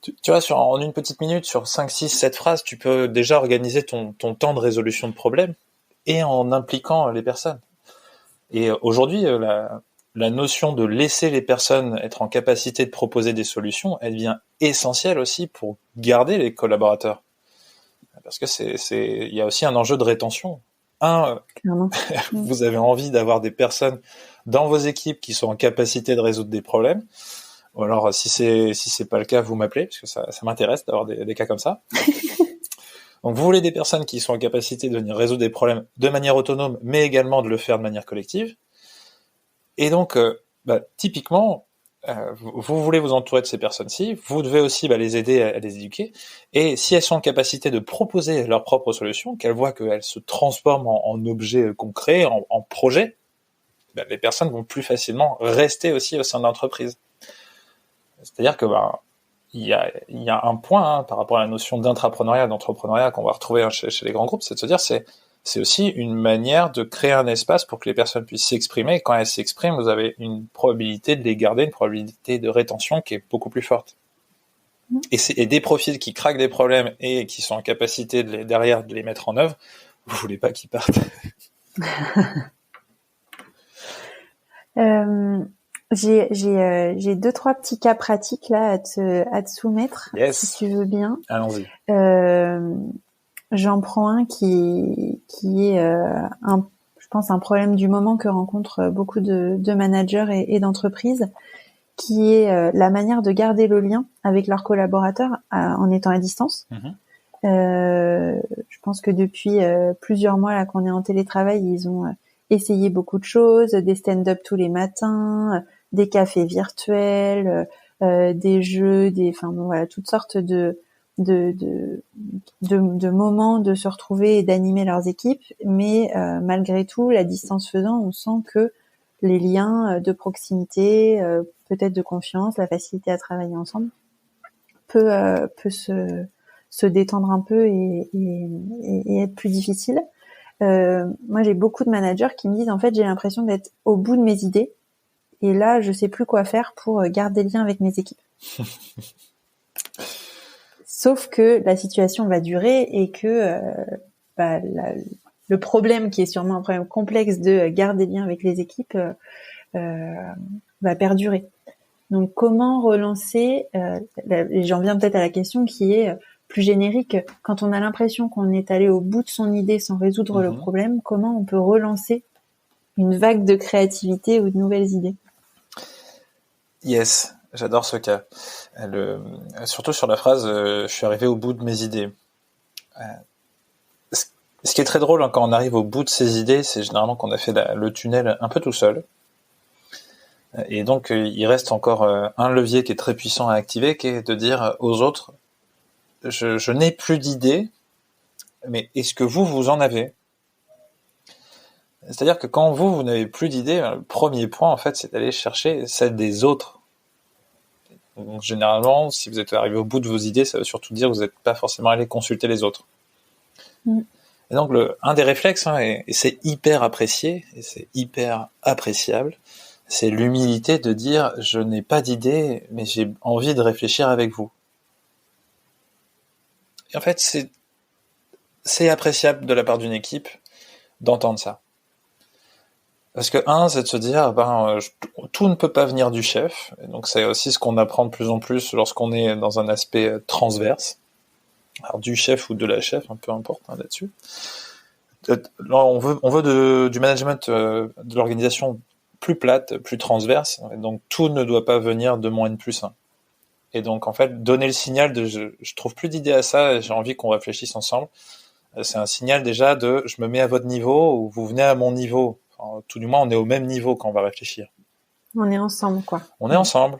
Tu vois, en une petite minute, sur 5, 6, 7 phrases, tu peux déjà organiser ton temps de résolution de problème et en impliquant les personnes. Et aujourd'hui, la notion de laisser les personnes être en capacité de proposer des solutions, elle devient essentielle aussi pour garder les collaborateurs. Parce que il y a aussi un enjeu de rétention. Vous avez envie d'avoir des personnes dans vos équipes qui sont en capacité de résoudre des problèmes. Ou alors, si c'est pas le cas, vous m'appelez, parce que ça m'intéresse d'avoir des cas comme ça. Donc, vous voulez des personnes qui sont en capacité de venir résoudre des problèmes de manière autonome, mais également de le faire de manière collective. Et donc, typiquement, vous voulez vous entourer de ces personnes-ci, vous devez aussi les aider à les éduquer, et si elles sont en capacité de proposer leurs propres solutions, qu'elles voient qu'elles se transforment en objets concrets, en projets, les personnes vont plus facilement rester aussi au sein de l'entreprise. C'est-à-dire que il y a un point par rapport à la notion d'intrapreneuriat, d'entrepreneuriat qu'on va retrouver chez les grands groupes, c'est de se dire c'est aussi une manière de créer un espace pour que les personnes puissent s'exprimer. Et quand elles s'expriment, vous avez une probabilité de les garder, une probabilité de rétention qui est beaucoup plus forte. Et des profils qui craquent des problèmes et qui sont en capacité derrière de les mettre en œuvre, vous voulez pas qu'ils partent. J'ai 2-3 petits cas pratiques là à te soumettre, yes. Si tu veux bien. Allons-y. J'en prends un qui est je pense un problème du moment que rencontrent beaucoup de managers et d'entreprises, qui est la manière de garder le lien avec leurs collaborateurs en étant à distance. Je pense que depuis plusieurs mois là qu'on est en télétravail, ils ont essayé beaucoup de choses, des stand-up tous les matins, des cafés virtuels, des jeux, toutes sortes de moments de se retrouver et d'animer leurs équipes, mais malgré tout, la distance faisant, on sent que les liens de proximité, peut-être de confiance, la facilité à travailler ensemble, peut se détendre un peu et être plus difficile. Moi, j'ai beaucoup de managers qui me disent, en fait, j'ai l'impression d'être au bout de mes idées, et là, je sais plus quoi faire pour garder le lien avec mes équipes. Sauf que la situation va durer et que le problème, qui est sûrement un problème complexe de garder le lien avec les équipes, va perdurer. Donc, comment relancer et j'en viens peut-être à la question qui est plus générique. Quand on a l'impression qu'on est allé au bout de son idée sans résoudre le problème, comment on peut relancer une vague de créativité ou de nouvelles idées? Yes. J'adore ce cas. Surtout sur la phrase je suis arrivé au bout de mes idées. Ce qui est très drôle quand on arrive au bout de ses idées, c'est généralement qu'on a fait le tunnel un peu tout seul. Et donc il reste encore un levier qui est très puissant à activer, qui est de dire aux autres je n'ai plus d'idées, mais est-ce que vous en avez? C'est-à-dire que quand vous n'avez plus d'idées, le premier point en fait, c'est d'aller chercher celle des autres. Donc, généralement, si vous êtes arrivé au bout de vos idées, ça veut surtout dire que vous n'êtes pas forcément allé consulter les autres. Et donc, un des réflexes, et c'est hyper apprécié, et c'est hyper appréciable, c'est l'humilité de dire « je n'ai pas d'idée, mais j'ai envie de réfléchir avec vous ». Et en fait, c'est appréciable de la part d'une équipe d'entendre ça. Parce que c'est de se dire, tout ne peut pas venir du chef. Et donc c'est aussi ce qu'on apprend de plus en plus lorsqu'on est dans un aspect transverse. Alors du chef ou de la chef, peu importe là-dessus. Là, on veut du management de l'organisation plus plate, plus transverse. Et donc tout ne doit pas venir de moins N plus 1. Et donc en fait, donner le signal de je trouve plus d'idées à ça et j'ai envie qu'on réfléchisse ensemble. C'est un signal déjà de je me mets à votre niveau ou vous venez à mon niveau. Tout du moins, on est au même niveau quand on va réfléchir. On est ensemble, quoi. On est ensemble.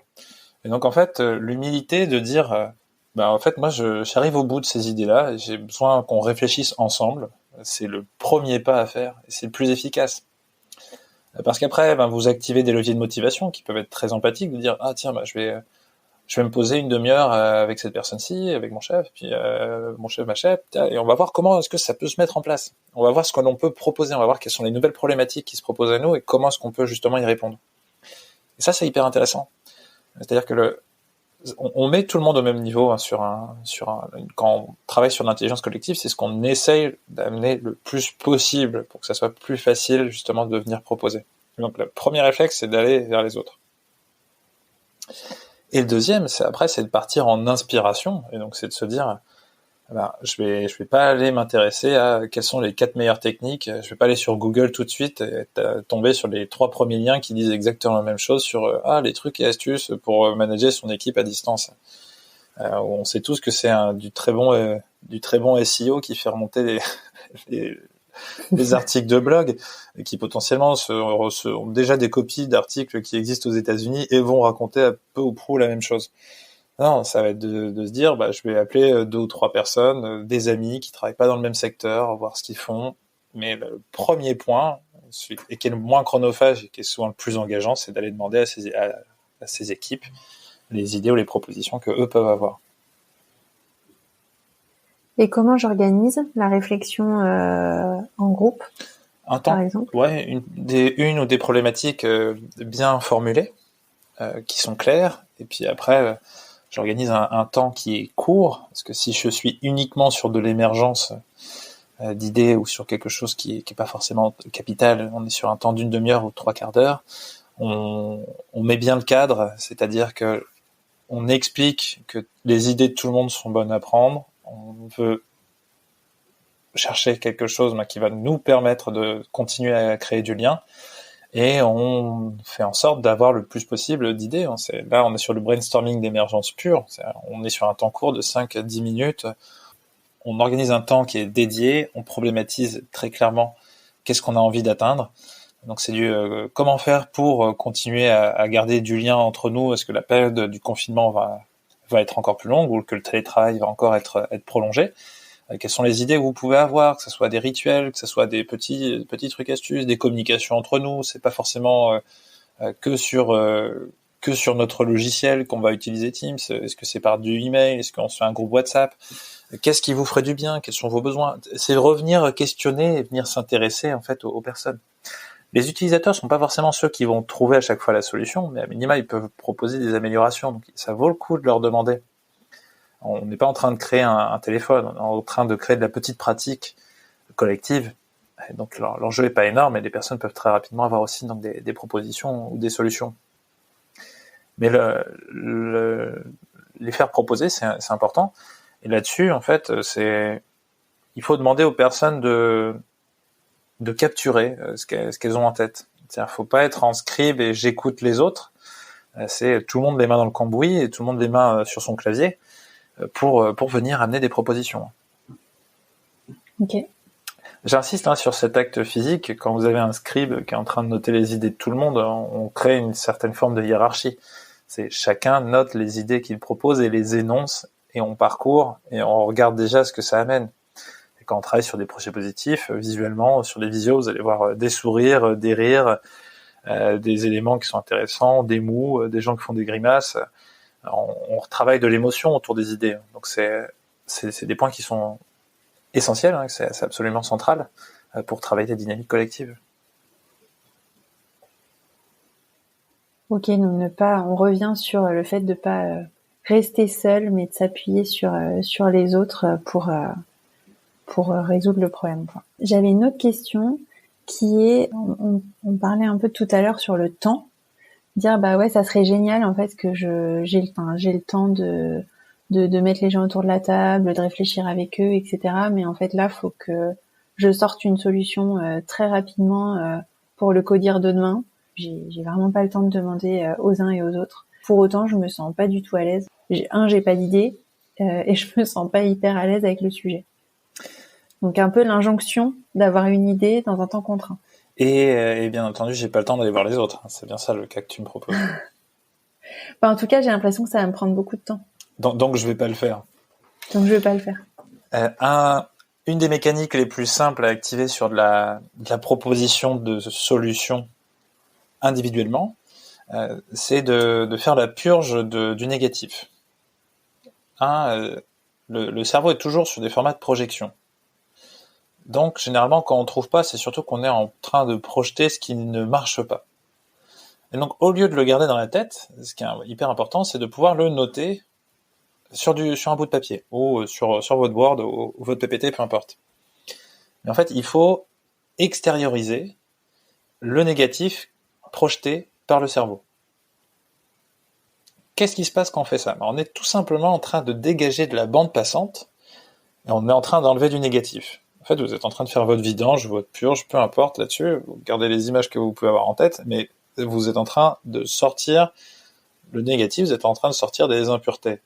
Et donc, en fait, l'humilité de dire, en fait, moi, j'arrive au bout de ces idées-là, j'ai besoin qu'on réfléchisse ensemble. C'est le premier pas à faire, et c'est le plus efficace. Parce qu'après, vous activez des leviers de motivation qui peuvent être très empathiques, de dire ah tiens, je vais me poser une demi-heure avec cette personne-ci, avec mon chef, puis mon chef, ma chef, et on va voir comment est-ce que ça peut se mettre en place. On va voir ce que l'on peut proposer, on va voir quelles sont les nouvelles problématiques qui se proposent à nous et comment est-ce qu'on peut justement y répondre. Et ça, c'est hyper intéressant. C'est-à-dire que on met tout le monde au même niveau quand on travaille sur l'intelligence collective, c'est ce qu'on essaye d'amener le plus possible pour que ça soit plus facile justement de venir proposer. Donc le premier réflexe, c'est d'aller vers les autres. Et le deuxième, c'est de partir en inspiration, et donc c'est de se dire, je vais pas aller m'intéresser à quelles sont les 4 meilleures techniques, je vais pas aller sur Google tout de suite et tomber sur les 3 premiers liens qui disent exactement la même chose sur les trucs et astuces pour manager son équipe à distance. On sait tous que c'est du très bon SEO qui fait remonter les articles de blog qui potentiellement ont déjà des copies d'articles qui existent aux États-Unis et vont raconter à peu ou prou la même chose. Non, ça va être de se dire, je vais appeler 2 ou 3 personnes, des amis qui travaillent pas dans le même secteur, voir ce qu'ils font. Mais le premier point, et qui est le moins chronophage et qui est souvent le plus engageant, c'est d'aller demander à ces équipes les idées ou les propositions que eux peuvent avoir. Et comment j'organise la réflexion en groupe, par exemple ? Ouais, une ou des problématiques bien formulées, qui sont claires, et puis après j'organise un temps qui est court, parce que si je suis uniquement sur de l'émergence d'idées ou sur quelque chose qui est pas forcément capital, on est sur un temps d'une demi-heure ou 3/4 d'heure, on met bien le cadre, c'est-à-dire que on explique que les idées de tout le monde sont bonnes à prendre, on veut chercher quelque chose qui va nous permettre de continuer à créer du lien, et on fait en sorte d'avoir le plus possible d'idées. Là, on est sur le brainstorming d'émergence pure. On est sur un temps court de 5-10 minutes. On organise un temps qui est dédié. On problématise très clairement qu'est-ce qu'on a envie d'atteindre. Donc, c'est comment faire pour continuer à garder du lien entre nous. Est-ce que la période du confinement va être encore plus longue ou que le télétravail va encore être prolongé? Quelles sont les idées que vous pouvez avoir, que ce soit des rituels, que ce soit des petits trucs astuces, des communications entre nous. C'est pas forcément que sur notre logiciel qu'on va utiliser Teams. Est-ce que c'est par du email? Est-ce qu'on se fait un groupe WhatsApp? Qu'est-ce qui vous ferait du bien? Quels sont vos besoins? C'est revenir questionner et venir s'intéresser en fait aux personnes. Les utilisateurs sont pas forcément ceux qui vont trouver à chaque fois la solution, mais à minima ils peuvent proposer des améliorations. Donc ça vaut le coup de leur demander. On n'est pas en train de créer un téléphone, on est en train de créer de la petite pratique collective. Et donc l'enjeu est pas énorme et les personnes peuvent très rapidement avoir aussi donc des propositions ou des solutions. Mais les faire proposer, c'est important. Et là-dessus, en fait, il faut demander aux personnes de capturer ce qu'elles ont en tête. C'est-à-dire, faut pas être en scribe et j'écoute les autres. C'est tout le monde les mains dans le cambouis et tout le monde les mains sur son clavier pour venir amener des propositions. Ok. J'insiste sur cet acte physique. Quand vous avez un scribe qui est en train de noter les idées de tout le monde, on crée une certaine forme de hiérarchie. C'est chacun note les idées qu'il propose et les énonce et on parcourt et on regarde déjà ce que ça amène. Et quand on travaille sur des projets positifs, visuellement, sur les visios, vous allez voir des sourires, des rires, des éléments qui sont intéressants, des mous, des gens qui font des grimaces. On retravaille de l'émotion autour des idées. Donc c'est des points qui sont essentiels, c'est absolument central pour travailler des dynamiques collectives. Ok, donc on revient sur le fait de pas rester seul, mais de s'appuyer sur les autres pour résoudre le problème. J'avais une autre question qui est, on parlait un peu tout à l'heure sur le temps. Dire ouais, ça serait génial en fait que j'ai le temps de mettre les gens autour de la table, de réfléchir avec eux, etc. Mais en fait là, faut que je sorte une solution très rapidement pour le codir de demain. J'ai vraiment pas le temps de demander aux uns et aux autres. Pour autant, je me sens pas du tout à l'aise. J'ai pas d'idée et je me sens pas hyper à l'aise avec le sujet. Donc un peu l'injonction d'avoir une idée dans un temps contraint. Et bien entendu, j'ai pas le temps d'aller voir les autres. C'est bien ça le cas que tu me proposes. En tout cas, j'ai l'impression que ça va me prendre beaucoup de temps. Donc je vais pas le faire. Une des mécaniques les plus simples à activer sur de la proposition de solutions individuellement, c'est de faire la purge du négatif. Le cerveau est toujours sur des formats de projection. Donc, généralement, quand on ne trouve pas, c'est surtout qu'on est en train de projeter ce qui ne marche pas. Et donc, au lieu de le garder dans la tête, ce qui est hyper important, c'est de pouvoir le noter sur un bout de papier, ou sur votre Word, ou votre PPT, peu importe. Mais en fait, il faut extérioriser le négatif projeté par le cerveau. Qu'est-ce qui se passe quand on fait ça? On est tout simplement en train de dégager de la bande passante, et on est en train d'enlever du négatif. En fait, vous êtes en train de faire votre vidange, votre purge, peu importe là-dessus, vous gardez les images que vous pouvez avoir en tête, mais vous êtes en train de sortir le négatif, vous êtes en train de sortir des impuretés.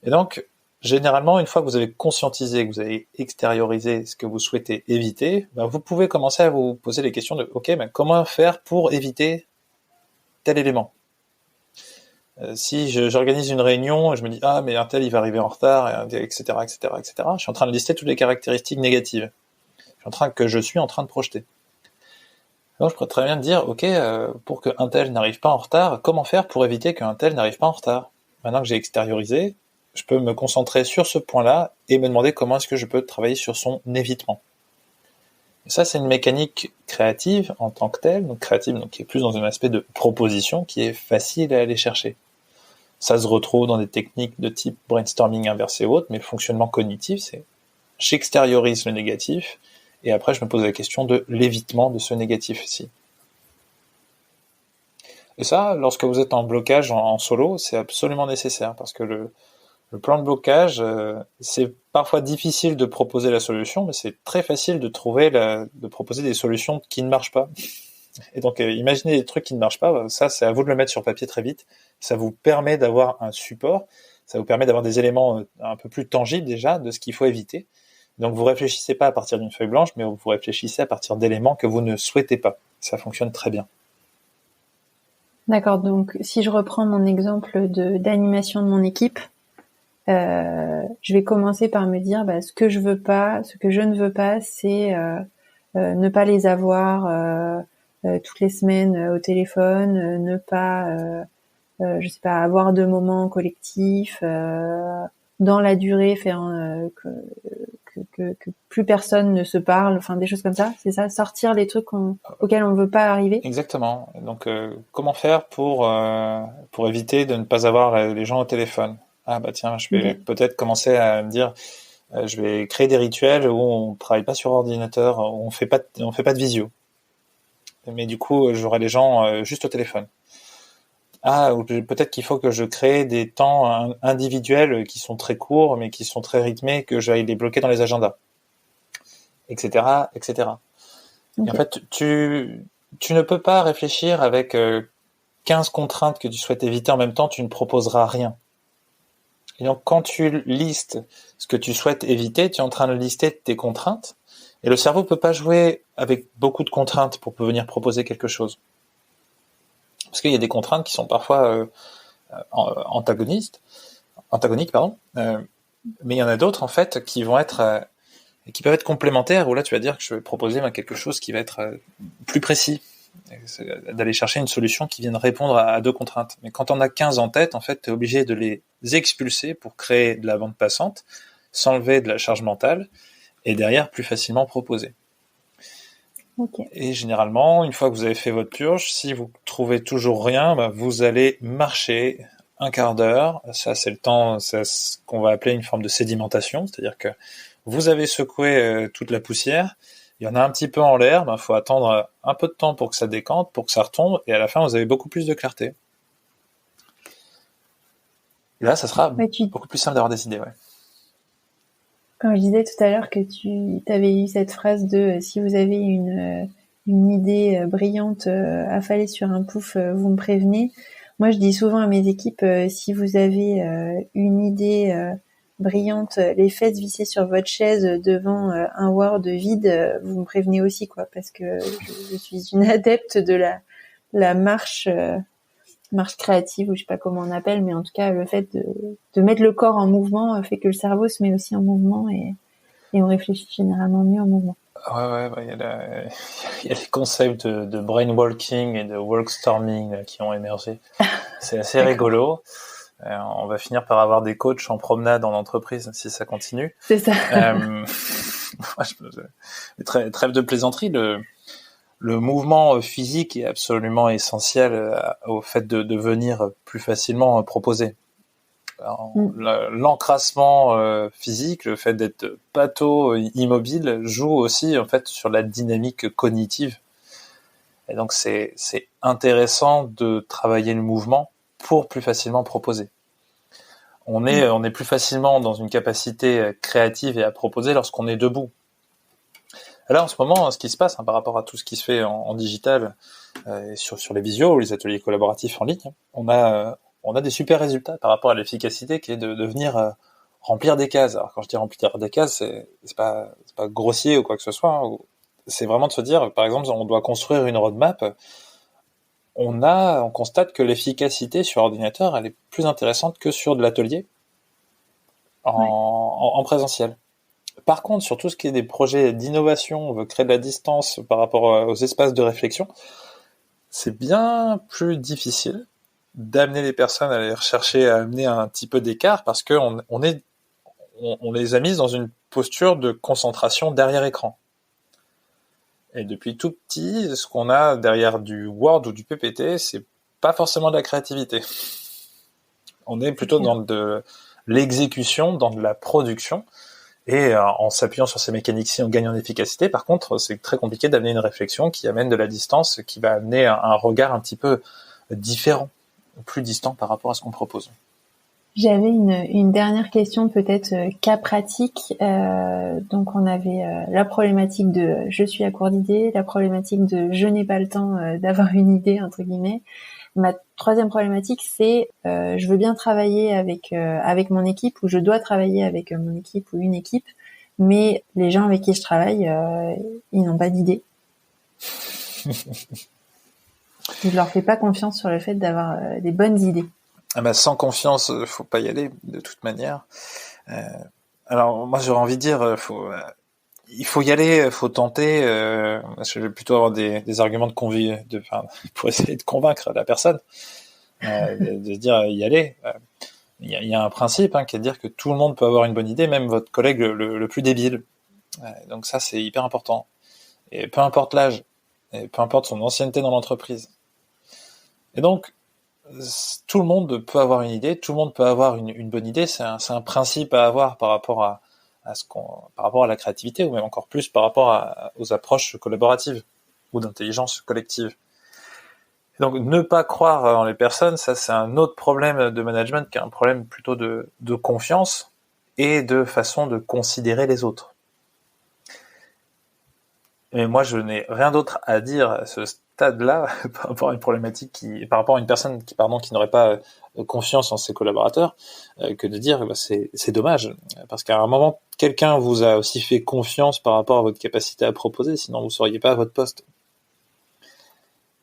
Et donc, généralement, une fois que vous avez conscientisé, que vous avez extériorisé ce que vous souhaitez éviter, vous pouvez commencer à vous poser les questions de « Ok, comment faire pour éviter tel élément ?» Si j'organise une réunion et je me dis « Ah, mais un tel, il va arriver en retard, etc., etc., etc. » Je suis en train de lister toutes les caractéristiques négatives. Je suis en train de projeter. Donc, je pourrais très bien dire « Ok, pour qu'un tel n'arrive pas en retard, comment faire pour éviter qu'un tel n'arrive pas en retard ?» Maintenant que j'ai extériorisé, je peux me concentrer sur ce point-là et me demander comment est-ce que je peux travailler sur son évitement. Et ça, c'est une mécanique créative en tant que telle, donc créative, donc qui est plus dans un aspect de proposition, qui est facile à aller chercher. Ça se retrouve dans des techniques de type brainstorming inversé ou autre, mais le fonctionnement cognitif, c'est j'extériorise le négatif, et après je me pose la question de l'évitement de ce négatif-ci. Et ça, lorsque vous êtes en blocage en solo, c'est absolument nécessaire, parce que le plan de blocage, c'est parfois difficile de proposer la solution, mais c'est très facile de proposer des solutions qui ne marchent pas. Et donc, imaginez des trucs qui ne marchent pas, ça, c'est à vous de le mettre sur papier très vite. Ça vous permet d'avoir un support, ça vous permet d'avoir des éléments un peu plus tangibles déjà de ce qu'il faut éviter. Donc, vous réfléchissez pas à partir d'une feuille blanche, mais vous réfléchissez à partir d'éléments que vous ne souhaitez pas. Ça fonctionne très bien. D'accord, donc si je reprends mon exemple d'animation de mon équipe, je vais commencer par me dire ce que je ne veux pas, c'est ne pas les avoir toutes les semaines au téléphone, ne pas je sais pas, avoir de moments collectifs dans la durée, faire que plus personne ne se parle, enfin des choses comme ça, c'est ça, sortir les trucs auxquels on veut pas arriver. Exactement. Donc comment faire pour éviter de ne pas avoir les gens au téléphone? Ah tiens, je vais peut-être commencer à me dire je vais créer des rituels où on travaille pas sur ordinateur, où on fait pas de visio. Mais du coup, j'aurai les gens juste au téléphone. Ou peut-être qu'il faut que je crée des temps individuels qui sont très courts, mais qui sont très rythmés, que j'aille les bloquer dans les agendas, etc., etc. Okay. Et en fait, tu ne peux pas réfléchir avec 15 contraintes que tu souhaites éviter en même temps, tu ne proposeras rien. Et donc, quand tu listes ce que tu souhaites éviter, tu es en train de lister tes contraintes, et le cerveau peut pas jouer avec beaucoup de contraintes pour venir proposer quelque chose. Parce qu'il y a des contraintes qui sont parfois antagoniques, mais il y en a d'autres en fait qui peuvent être complémentaires, où là tu vas dire que je vais proposer quelque chose qui va être plus précis, d'aller chercher une solution qui vienne répondre à 2 contraintes. Mais quand on a 15 en tête, en fait, tu es obligé de les expulser pour créer de la bande passante, s'enlever de la charge mentale, et derrière plus facilement proposer. Okay. Et généralement, une fois que vous avez fait votre purge, si vous trouvez toujours rien, vous allez marcher un quart d'heure. Ça, c'est le temps, c'est ce qu'on va appeler une forme de sédimentation, c'est-à-dire que vous avez secoué toute la poussière, il y en a un petit peu en l'air, faut attendre un peu de temps pour que ça décante, pour que ça retombe, et à la fin, vous avez beaucoup plus de clarté. Et là, ça sera beaucoup plus simple d'avoir des idées, ouais. Quand je disais tout à l'heure que tu avais eu cette phrase de si vous avez une idée brillante affalée sur un pouf, vous me prévenez. Moi, je dis souvent à mes équipes, si vous avez une idée brillante, les fesses vissées sur votre chaise devant un Word vide, vous me prévenez aussi, quoi, parce que je suis une adepte de la marche créative, ou je sais pas comment on appelle, mais en tout cas le fait de mettre le corps en mouvement fait que le cerveau se met aussi en mouvement et on réfléchit généralement mieux en mouvement. Ouais, il y a les concepts de brainwalking et de workstorming qui ont émergé. C'est assez rigolo. On va finir par avoir des coachs en promenade en entreprise si ça continue. C'est ça. Trêve de plaisanterie, le mouvement physique est absolument essentiel au fait de devenir plus facilement proposé. L'encrassement physique, le fait d'être pâteau, immobile, joue aussi en fait sur la dynamique cognitive. Et donc c'est intéressant de travailler le mouvement pour plus facilement proposer. On est plus facilement dans une capacité créative et à proposer lorsqu'on est debout. Là, en ce moment, ce qui se passe par rapport à tout ce qui se fait en digital, et sur les visios, les ateliers collaboratifs en ligne, on a des super résultats par rapport à l'efficacité qui est de venir remplir des cases. Alors quand je dis remplir des cases, c'est pas grossier ou quoi que ce soit. C'est vraiment de se dire, par exemple, on doit construire une roadmap. On constate que l'efficacité sur ordinateur, elle est plus intéressante que sur de l'atelier en présentiel. Par contre, sur tout ce qui est des projets d'innovation, on veut créer de la distance par rapport aux espaces de réflexion, c'est bien plus difficile d'amener les personnes à aller rechercher à amener un petit peu d'écart parce que on les a mises dans une posture de concentration derrière écran. Et depuis tout petit, ce qu'on a derrière du Word ou du PPT, c'est pas forcément de la créativité. On est plutôt dans de l'exécution, dans de la production. Et en s'appuyant sur ces mécaniques-ci, on gagne en efficacité. Par contre, c'est très compliqué d'amener une réflexion qui amène de la distance, qui va amener un regard un petit peu différent, plus distant par rapport à ce qu'on propose. J'avais une dernière question, peut-être cas pratique. Donc on avait la problématique de je suis à court d'idées, la problématique de je n'ai pas le temps d'avoir une idée entre guillemets. Ma troisième problématique, c'est je veux bien travailler avec mon équipe ou je dois travailler avec mon équipe ou une équipe, mais les gens avec qui je travaille, ils n'ont pas d'idée. Je leur fais pas confiance sur le fait d'avoir des bonnes idées. Sans confiance, faut pas y aller de toute manière. Alors moi j'aurais envie de dire, il faut y aller, faut tenter. Je vais plutôt avoir des arguments pour essayer de convaincre la personne, de dire y aller. Il y a un principe qui est de dire que tout le monde peut avoir une bonne idée, même votre collègue le plus débile. Donc ça c'est hyper important. Et peu importe l'âge, et peu importe son ancienneté dans l'entreprise. Et donc tout le monde peut avoir une idée, tout le monde peut avoir une bonne idée. C'est un principe à avoir par rapport à la créativité, ou même encore plus par rapport aux approches collaboratives ou d'intelligence collective. Et donc, ne pas croire en les personnes, ça c'est un autre problème de management, qui est un problème plutôt de confiance et de façon de considérer les autres. Et moi, je n'ai rien d'autre à dire à ce stade-là par rapport à une problématique par rapport à une personne qui n'aurait pas confiance en ses collaborateurs, que de dire c'est dommage, parce qu'à un moment quelqu'un vous a aussi fait confiance par rapport à votre capacité à proposer, sinon vous seriez pas à votre poste.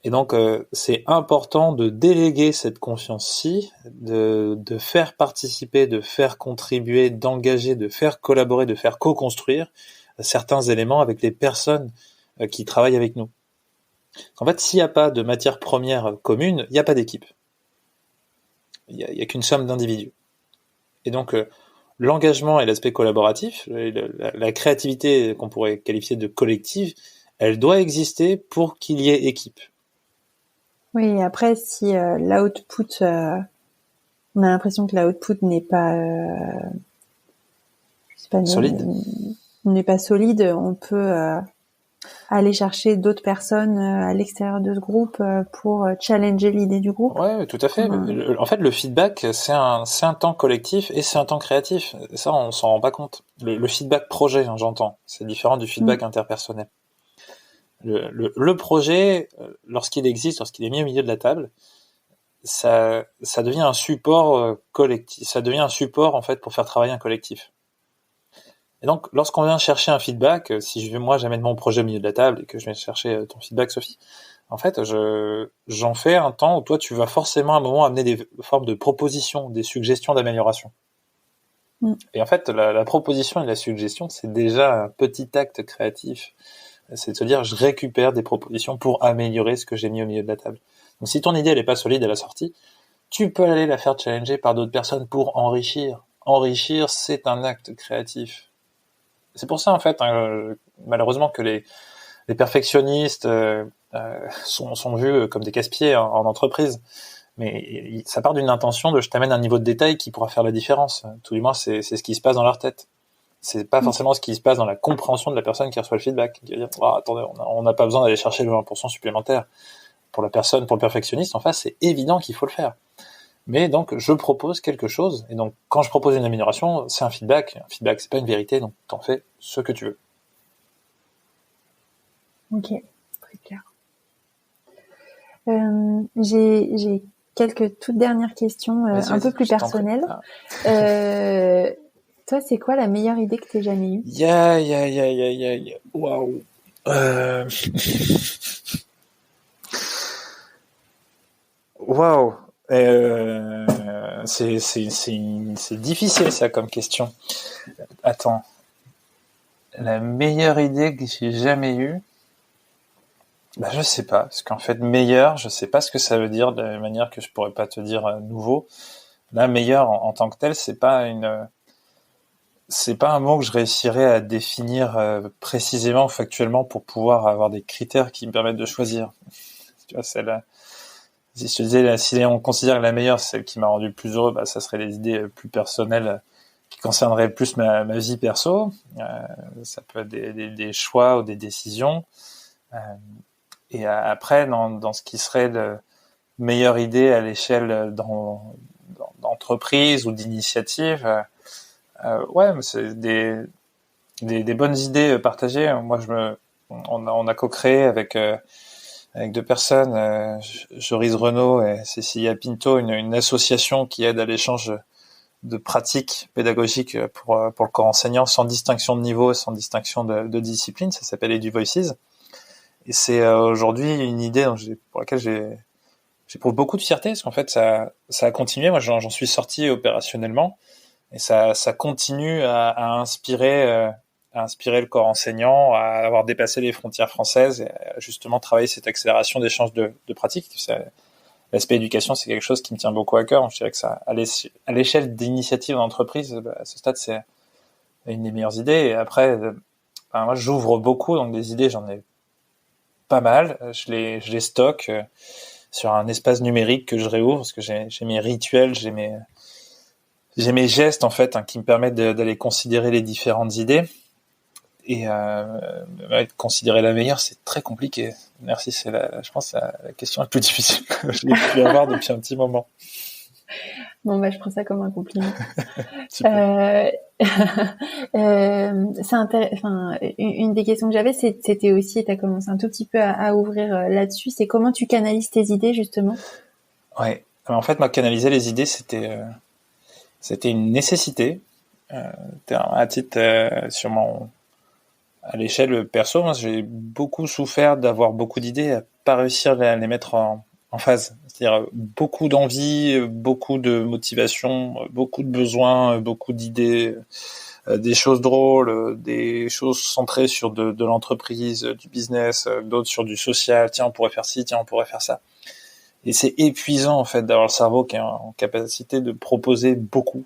Et donc c'est important de déléguer cette confiance-ci, de faire participer, de faire contribuer, d'engager, de faire collaborer, de faire co-construire certains éléments avec les personnes qui travaillent avec nous. En fait, s'il n'y a pas de matière première commune, il n'y a pas d'équipe. Il y a qu'une somme d'individus. Et donc, l'engagement et l'aspect collaboratif, la créativité qu'on pourrait qualifier de collective, elle doit exister pour qu'il y ait équipe. Oui, et après, si l'output, on a l'impression que l'output n'est pas, solide. N'est pas solide, on peut aller chercher d'autres personnes à l'extérieur de ce groupe pour challenger l'idée du groupe. Ouais, tout à fait. En fait, le feedback, c'est un temps collectif et c'est un temps créatif. Ça, on s'en rend pas compte. Le feedback projet, j'entends. C'est différent du feedback interpersonnel. Le projet, lorsqu'il existe, lorsqu'il est mis au milieu de la table, ça devient un support collectif. Ça devient un support, en fait, pour faire travailler un collectif. Et donc, lorsqu'on vient chercher un feedback, si j'amène mon projet au milieu de la table et que je viens chercher ton feedback, Sophie, en fait, j'en fais un temps où toi, tu vas forcément à un moment amener des formes de propositions, des suggestions d'amélioration. Et en fait, la proposition et la suggestion, c'est déjà un petit acte créatif. C'est de se dire, je récupère des propositions pour améliorer ce que j'ai mis au milieu de la table. Donc si ton idée, elle est pas solide à la sortie, tu peux aller la faire challenger par d'autres personnes pour enrichir. Enrichir, c'est un acte créatif. C'est pour ça, en fait, malheureusement, que les perfectionnistes sont vus comme des casse-pieds en entreprise. Mais ça part d'une intention de je t'amène un niveau de détail qui pourra faire la différence. Tout du moins, c'est ce qui se passe dans leur tête. C'est pas forcément ce qui se passe dans la compréhension de la personne qui reçoit le feedback. Qui va dire, attendez, on n'a pas besoin d'aller chercher le 20% supplémentaire. Pour la personne, pour le perfectionniste, en face, c'est évident qu'il faut le faire. Mais donc, je propose quelque chose. Et donc, quand je propose une amélioration, c'est un feedback. Un feedback, c'est pas une vérité. Donc, t'en fais ce que tu veux. Ok, très clair. J'ai quelques toutes dernières questions un peu plus personnelles. Toi, c'est quoi la meilleure idée que t'aies jamais eue? Waouh. Waouh. C'est difficile ça comme question. Attends. La meilleure idée que j'ai jamais eue? Bah, je sais pas, parce qu'en fait, meilleur, je sais pas ce que ça veut dire de la même manière que je pourrais pas te dire nouveau. Là, meilleur en tant que tel, c'est pas un mot que je réussirais à définir précisément, factuellement, pour pouvoir avoir des critères qui me permettent de choisir. Tu vois, celle-là. Si je te disais, si on considère que la meilleure, c'est celle qui m'a rendu le plus heureux, bah, ça serait les idées plus personnelles qui concerneraient plus ma vie perso. Ça peut être des choix ou des décisions. Et après, dans ce qui serait de meilleure idée à l'échelle d'entreprise ou d'initiative, ouais, c'est des bonnes idées partagées. Moi, on a co-créé avec deux personnes, Joris Renaud et Cécilia Pinto, une association qui aide à l'échange de pratiques pédagogiques pour le corps enseignant, sans distinction de niveau, sans distinction de discipline. Ça s'appelle EduVoices. Et c'est aujourd'hui une idée pour laquelle j'éprouve beaucoup de fierté, parce qu'en fait, ça a continué. Moi, j'en suis sorti opérationnellement, et ça continue à inspirer le corps enseignant, à avoir dépassé les frontières françaises, et à justement travailler cette accélération d'échange de pratiques. L'aspect éducation, c'est quelque chose qui me tient beaucoup à cœur. Je dirais que ça, à l'échelle d'initiatives d'entreprise, à ce stade, c'est une des meilleures idées. Et après, moi, j'ouvre beaucoup, donc des idées, j'en ai pas mal. Je les stocke sur un espace numérique que je réouvre, parce que j'ai mes rituels, j'ai mes gestes, en fait, qui me permettent d'aller considérer les différentes idées. Et considérer la meilleure, c'est très compliqué. Merci, je pense, la question la plus difficile que j'ai pu avoir depuis un petit moment. Bon, je prends ça comme un compliment. C'est une des questions que j'avais, c'était aussi, et t'as commencé un tout petit peu à ouvrir là-dessus, c'est comment tu canalises tes idées, justement? Ouais. Alors, en fait, moi, canaliser les idées, c'était une nécessité. À titre, à l'échelle perso, moi, j'ai beaucoup souffert d'avoir beaucoup d'idées, à pas réussir à les mettre en phase. C'est-à-dire beaucoup d'envie, beaucoup de motivation, beaucoup de besoins, beaucoup d'idées, des choses drôles, des choses centrées sur de l'entreprise, du business, d'autres sur du social. Tiens, on pourrait faire ci, tiens, on pourrait faire ça. Et c'est épuisant, en fait, d'avoir le cerveau qui est en capacité de proposer beaucoup.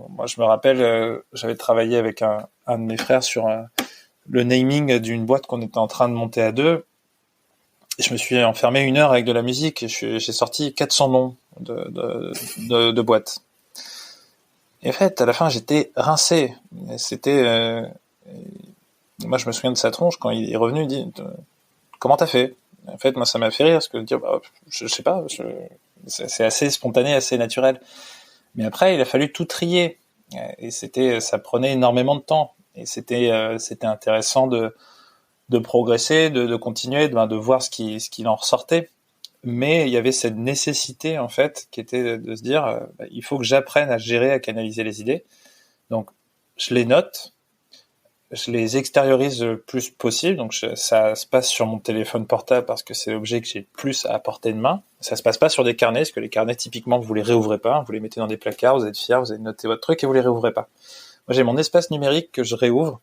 Moi, je me rappelle, j'avais travaillé avec un de mes frères sur le naming d'une boîte qu'on était en train de monter à deux. Et je me suis enfermé 1 heure avec de la musique et j'ai sorti 400 noms de boîtes. Et en fait, à la fin, j'étais rincé. C'était, moi, je me souviens de sa tronche quand il est revenu, il dit, comment t'as fait? En fait, moi, ça m'a fait rire parce que dire, je sais pas, c'est assez spontané, assez naturel. Mais après, il a fallu tout trier. Et ça prenait énormément de temps. Et c'était intéressant de progresser, de continuer, de voir ce qu'il en ressortait. Mais il y avait cette nécessité, en fait, qui était de se dire, il faut que j'apprenne à gérer, à canaliser les idées. Donc, je les note. je les extériorise le plus possible. Donc ça se passe sur mon téléphone portable parce que c'est l'objet que j'ai le plus à portée de main. Ça se passe pas sur des carnets, parce que les carnets, typiquement, vous les réouvrez pas. Vous les mettez dans des placards, vous êtes fiers, vous avez noté votre truc et vous les réouvrez pas. Moi, j'ai mon espace numérique que je réouvre.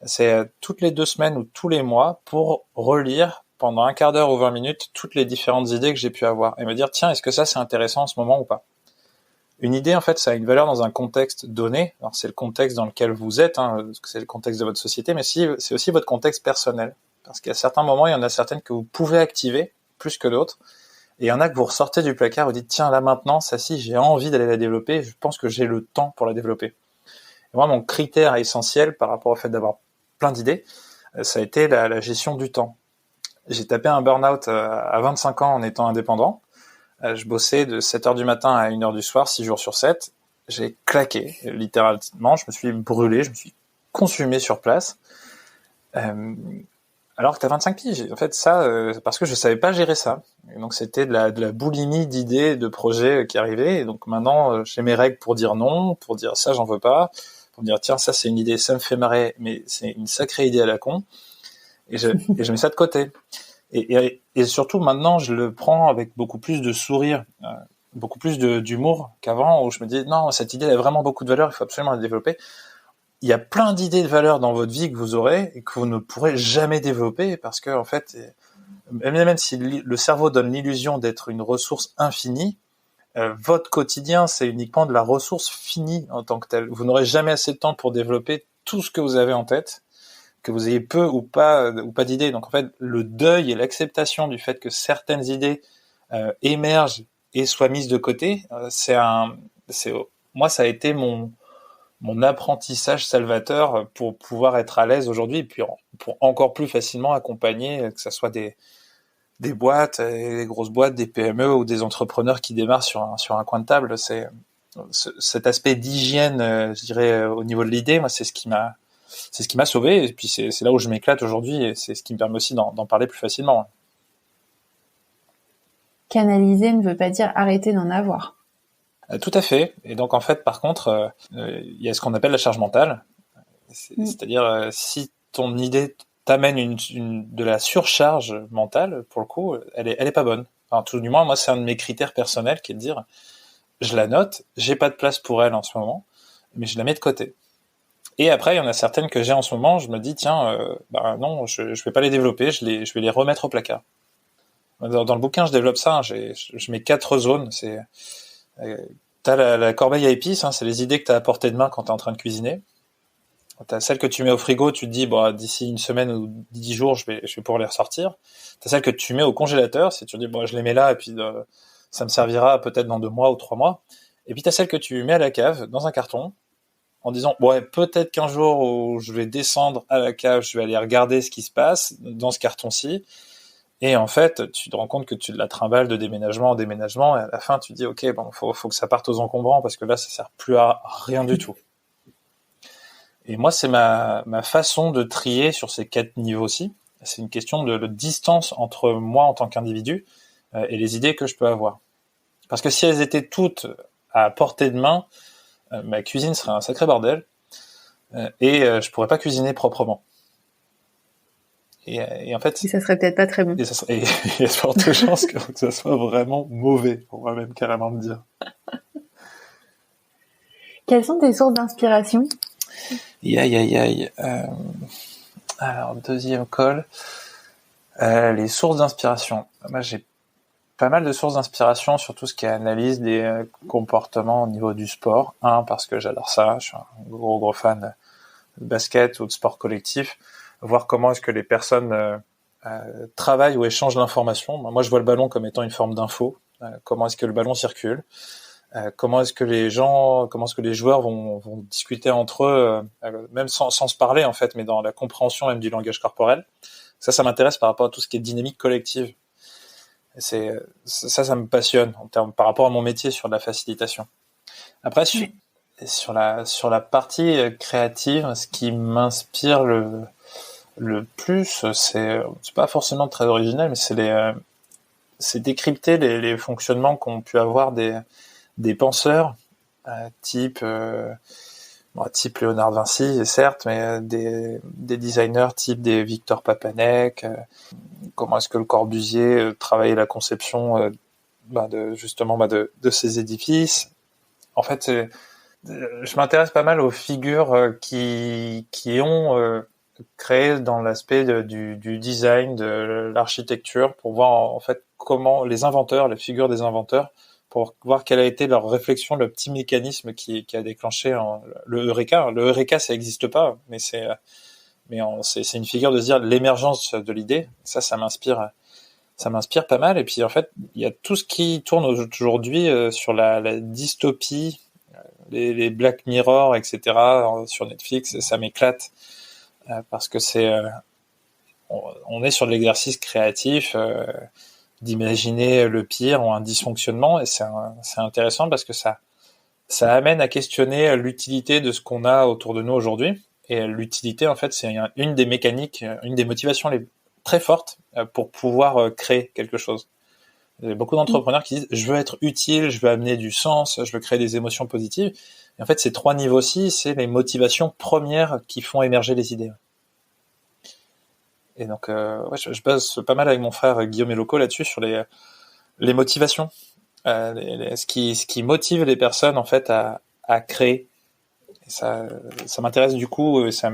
C'est toutes les 2 semaines ou tous les mois pour relire pendant un quart d'heure ou 20 minutes toutes les différentes idées que j'ai pu avoir et me dire, tiens, est-ce que ça c'est intéressant en ce moment ou pas? Une idée, en fait, ça a une valeur dans un contexte donné. Alors, c'est le contexte dans lequel vous êtes, parce que c'est le contexte de votre société, mais c'est aussi votre contexte personnel. Parce qu'à certains moments, il y en a certaines que vous pouvez activer plus que d'autres. Et il y en a que vous ressortez du placard, vous dites, tiens, là maintenant, ça si, j'ai envie d'aller la développer, je pense que j'ai le temps pour la développer. Et moi, mon critère essentiel par rapport au fait d'avoir plein d'idées, ça a été la gestion du temps. J'ai tapé un burn-out à 25 ans en étant indépendant. Je bossais de 7h du matin à 1h du soir, 6 jours sur 7. J'ai claqué, littéralement. Je me suis brûlé, je me suis consumé sur place. Alors que t'as 25 piges. En fait, ça, parce que je savais pas gérer ça. Et donc, c'était de la boulimie d'idées, de projets qui arrivaient. Et donc, maintenant, j'ai mes règles pour dire non, pour dire ça, j'en veux pas. Pour me dire, tiens, ça, c'est une idée, ça me fait marrer, mais c'est une sacrée idée à la con. Et je mets ça de côté. Et surtout, maintenant, je le prends avec beaucoup plus de sourire, beaucoup plus d'humour qu'avant, où je me dis, non, cette idée a vraiment beaucoup de valeur, il faut absolument la développer. Il y a plein d'idées de valeur dans votre vie que vous aurez et que vous ne pourrez jamais développer parce que, en fait, même si le cerveau donne l'illusion d'être une ressource infinie, votre quotidien, c'est uniquement de la ressource finie en tant que telle. Vous n'aurez jamais assez de temps pour développer tout ce que vous avez en tête, que vous ayez peu ou pas d'idées. Donc en fait, le deuil et l'acceptation du fait que certaines idées émergent et soient mises de côté, moi ça a été mon apprentissage salvateur pour pouvoir être à l'aise aujourd'hui et puis pour encore plus facilement accompagner, que ce soit des boîtes, des grosses boîtes, des PME ou des entrepreneurs qui démarrent sur un coin de table. C'est cet aspect d'hygiène, je dirais, au niveau de l'idée, moi c'est ce qui m'a sauvé, et puis c'est là où je m'éclate aujourd'hui, et c'est ce qui me permet aussi d'en parler plus facilement. Canaliser ne veut pas dire arrêter d'en avoir. Tout à fait. Et donc en fait, par contre, il y a ce qu'on appelle la charge mentale. C'est-à-dire, si ton idée t'amène de la surcharge mentale, pour le coup, elle est pas bonne. Enfin, tout du moins, moi, c'est un de mes critères personnels qui est de dire, je la note, j'ai pas de place pour elle en ce moment, mais je la mets de côté. Et après, il y en a certaines que j'ai en ce moment, je me dis, tiens, non, je vais pas les développer, je vais les remettre au placard. Dans le bouquin, je développe ça, je mets 4 zones. T'as la corbeille à épices, c'est les idées que t'as à portée de main quand t'es en train de cuisiner. T'as celle que tu mets au frigo, tu te dis, d'ici une semaine ou 10 jours, je vais pouvoir les ressortir. T'as celle que tu mets au congélateur, si tu te dis, je les mets là, et puis ça me servira peut-être dans 2 mois ou 3 mois. Et puis t'as celle que tu mets à la cave, dans un carton, en disant, peut-être qu'un jour où je vais descendre à la cave, je vais aller regarder ce qui se passe dans ce carton-ci. Et en fait, tu te rends compte que tu la trimbales de déménagement en déménagement, et à la fin, tu te dis, ok, faut que ça parte aux encombrants, parce que là, ça sert plus à rien du tout. Et moi, c'est ma façon de trier sur ces 4 niveaux-ci. C'est une question de distance entre moi en tant qu'individu et les idées que je peux avoir. Parce que si elles étaient toutes à portée de main, ma cuisine serait un sacré bordel et je pourrais pas cuisiner proprement. Et en fait, et ça serait peut-être pas très bon. Et il y a de fortes chances que ça soit vraiment mauvais, on va même carrément me dire. Quelles sont tes sources d'inspiration ? Alors, deuxième call. Les sources d'inspiration. Moi, j'ai pas mal de sources d'inspiration sur tout ce qui est analyse des comportements au niveau du sport. Parce que j'adore ça. Je suis un gros fan de basket ou de sport collectif. Voir comment est-ce que les personnes travaillent ou échangent l'information. Moi, je vois le ballon comme étant une forme d'info. Comment est-ce que le ballon circule ? Comment est-ce que les joueurs vont discuter entre eux, même sans se parler en fait, mais dans la compréhension même du langage corporel. Ça m'intéresse par rapport à tout ce qui est dynamique collective. Ça me passionne par rapport à mon métier sur la facilitation. Après, sur la partie créative, ce qui m'inspire le plus, c'est pas forcément très original, mais c'est décrypter les fonctionnements qu'ont pu avoir des penseurs type type Léonard de Vinci, certes, mais des designers type des Victor Papanek. Comment est-ce que le Corbusier travaillait la conception de ces édifices. En fait, je m'intéresse pas mal aux figures qui ont créé dans l'aspect du design, de l'architecture, pour voir en fait comment les figures des inventeurs, pour voir quelle a été leur réflexion, le petit mécanisme qui a déclenché le Eureka. Le Eureka, ça n'existe pas, mais c'est une figure de se dire l'émergence de l'idée. Ça m'inspire pas mal. Et puis en fait, il y a tout ce qui tourne aujourd'hui sur la dystopie, les Black Mirror, etc. sur Netflix. Ça m'éclate parce que on est sur l'exercice créatif d'imaginer le pire ou un dysfonctionnement, et c'est intéressant parce que ça amène à questionner l'utilité de ce qu'on a autour de nous aujourd'hui. Et l'utilité, en fait, c'est une des mécaniques, une des motivations très fortes pour pouvoir créer quelque chose. Il y a beaucoup d'entrepreneurs qui disent « je veux être utile, je veux amener du sens, je veux créer des émotions positives ». Et en fait, ces 3 niveaux-ci, c'est les motivations premières qui font émerger les idées. Et donc, je bosse pas mal avec mon frère Guillaume Eloco là-dessus, sur les motivations. Ce qui motive les personnes, en fait, à créer. Et ça m'intéresse du coup, ça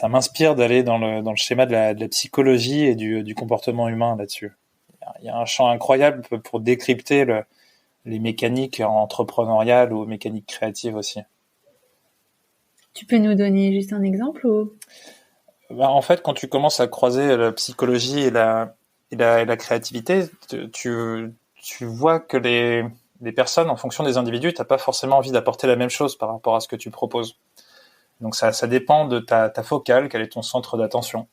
m'inspire d'aller dans le schéma de la psychologie et du comportement humain là-dessus. Il y a un champ incroyable pour décrypter les mécaniques entrepreneuriales ou mécaniques créatives aussi. Tu peux nous donner juste un exemple ou... En fait, quand tu commences à croiser la psychologie et la créativité, tu vois que les personnes, en fonction des individus, t'as pas forcément envie d'apporter la même chose par rapport à ce que tu proposes. Donc ça dépend de ta focale, quel est ton centre d'attention.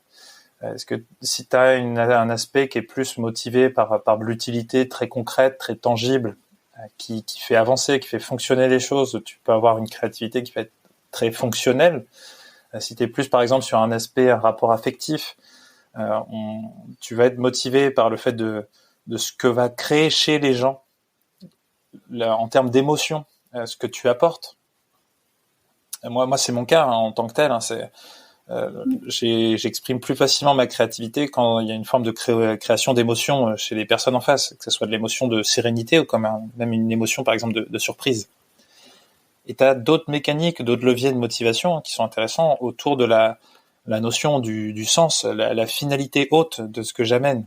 Est-ce que si tu as un aspect qui est plus motivé par de l'utilité très concrète, très tangible, qui fait avancer, qui fait fonctionner les choses, tu peux avoir une créativité qui va être très fonctionnelle. Si tu es plus, par exemple, sur un rapport affectif, tu vas être motivé par le fait de ce que va créer chez les gens, en termes d'émotion, ce que tu apportes. Moi, c'est mon cas en tant que tel. J'exprime plus facilement ma créativité quand il y a une forme de création d'émotion chez les personnes en face, que ce soit de l'émotion de sérénité ou même une émotion, par exemple, de surprise. Et tu as d'autres mécaniques, d'autres leviers de motivation qui sont intéressants autour de la notion du sens, la finalité haute de ce que j'amène.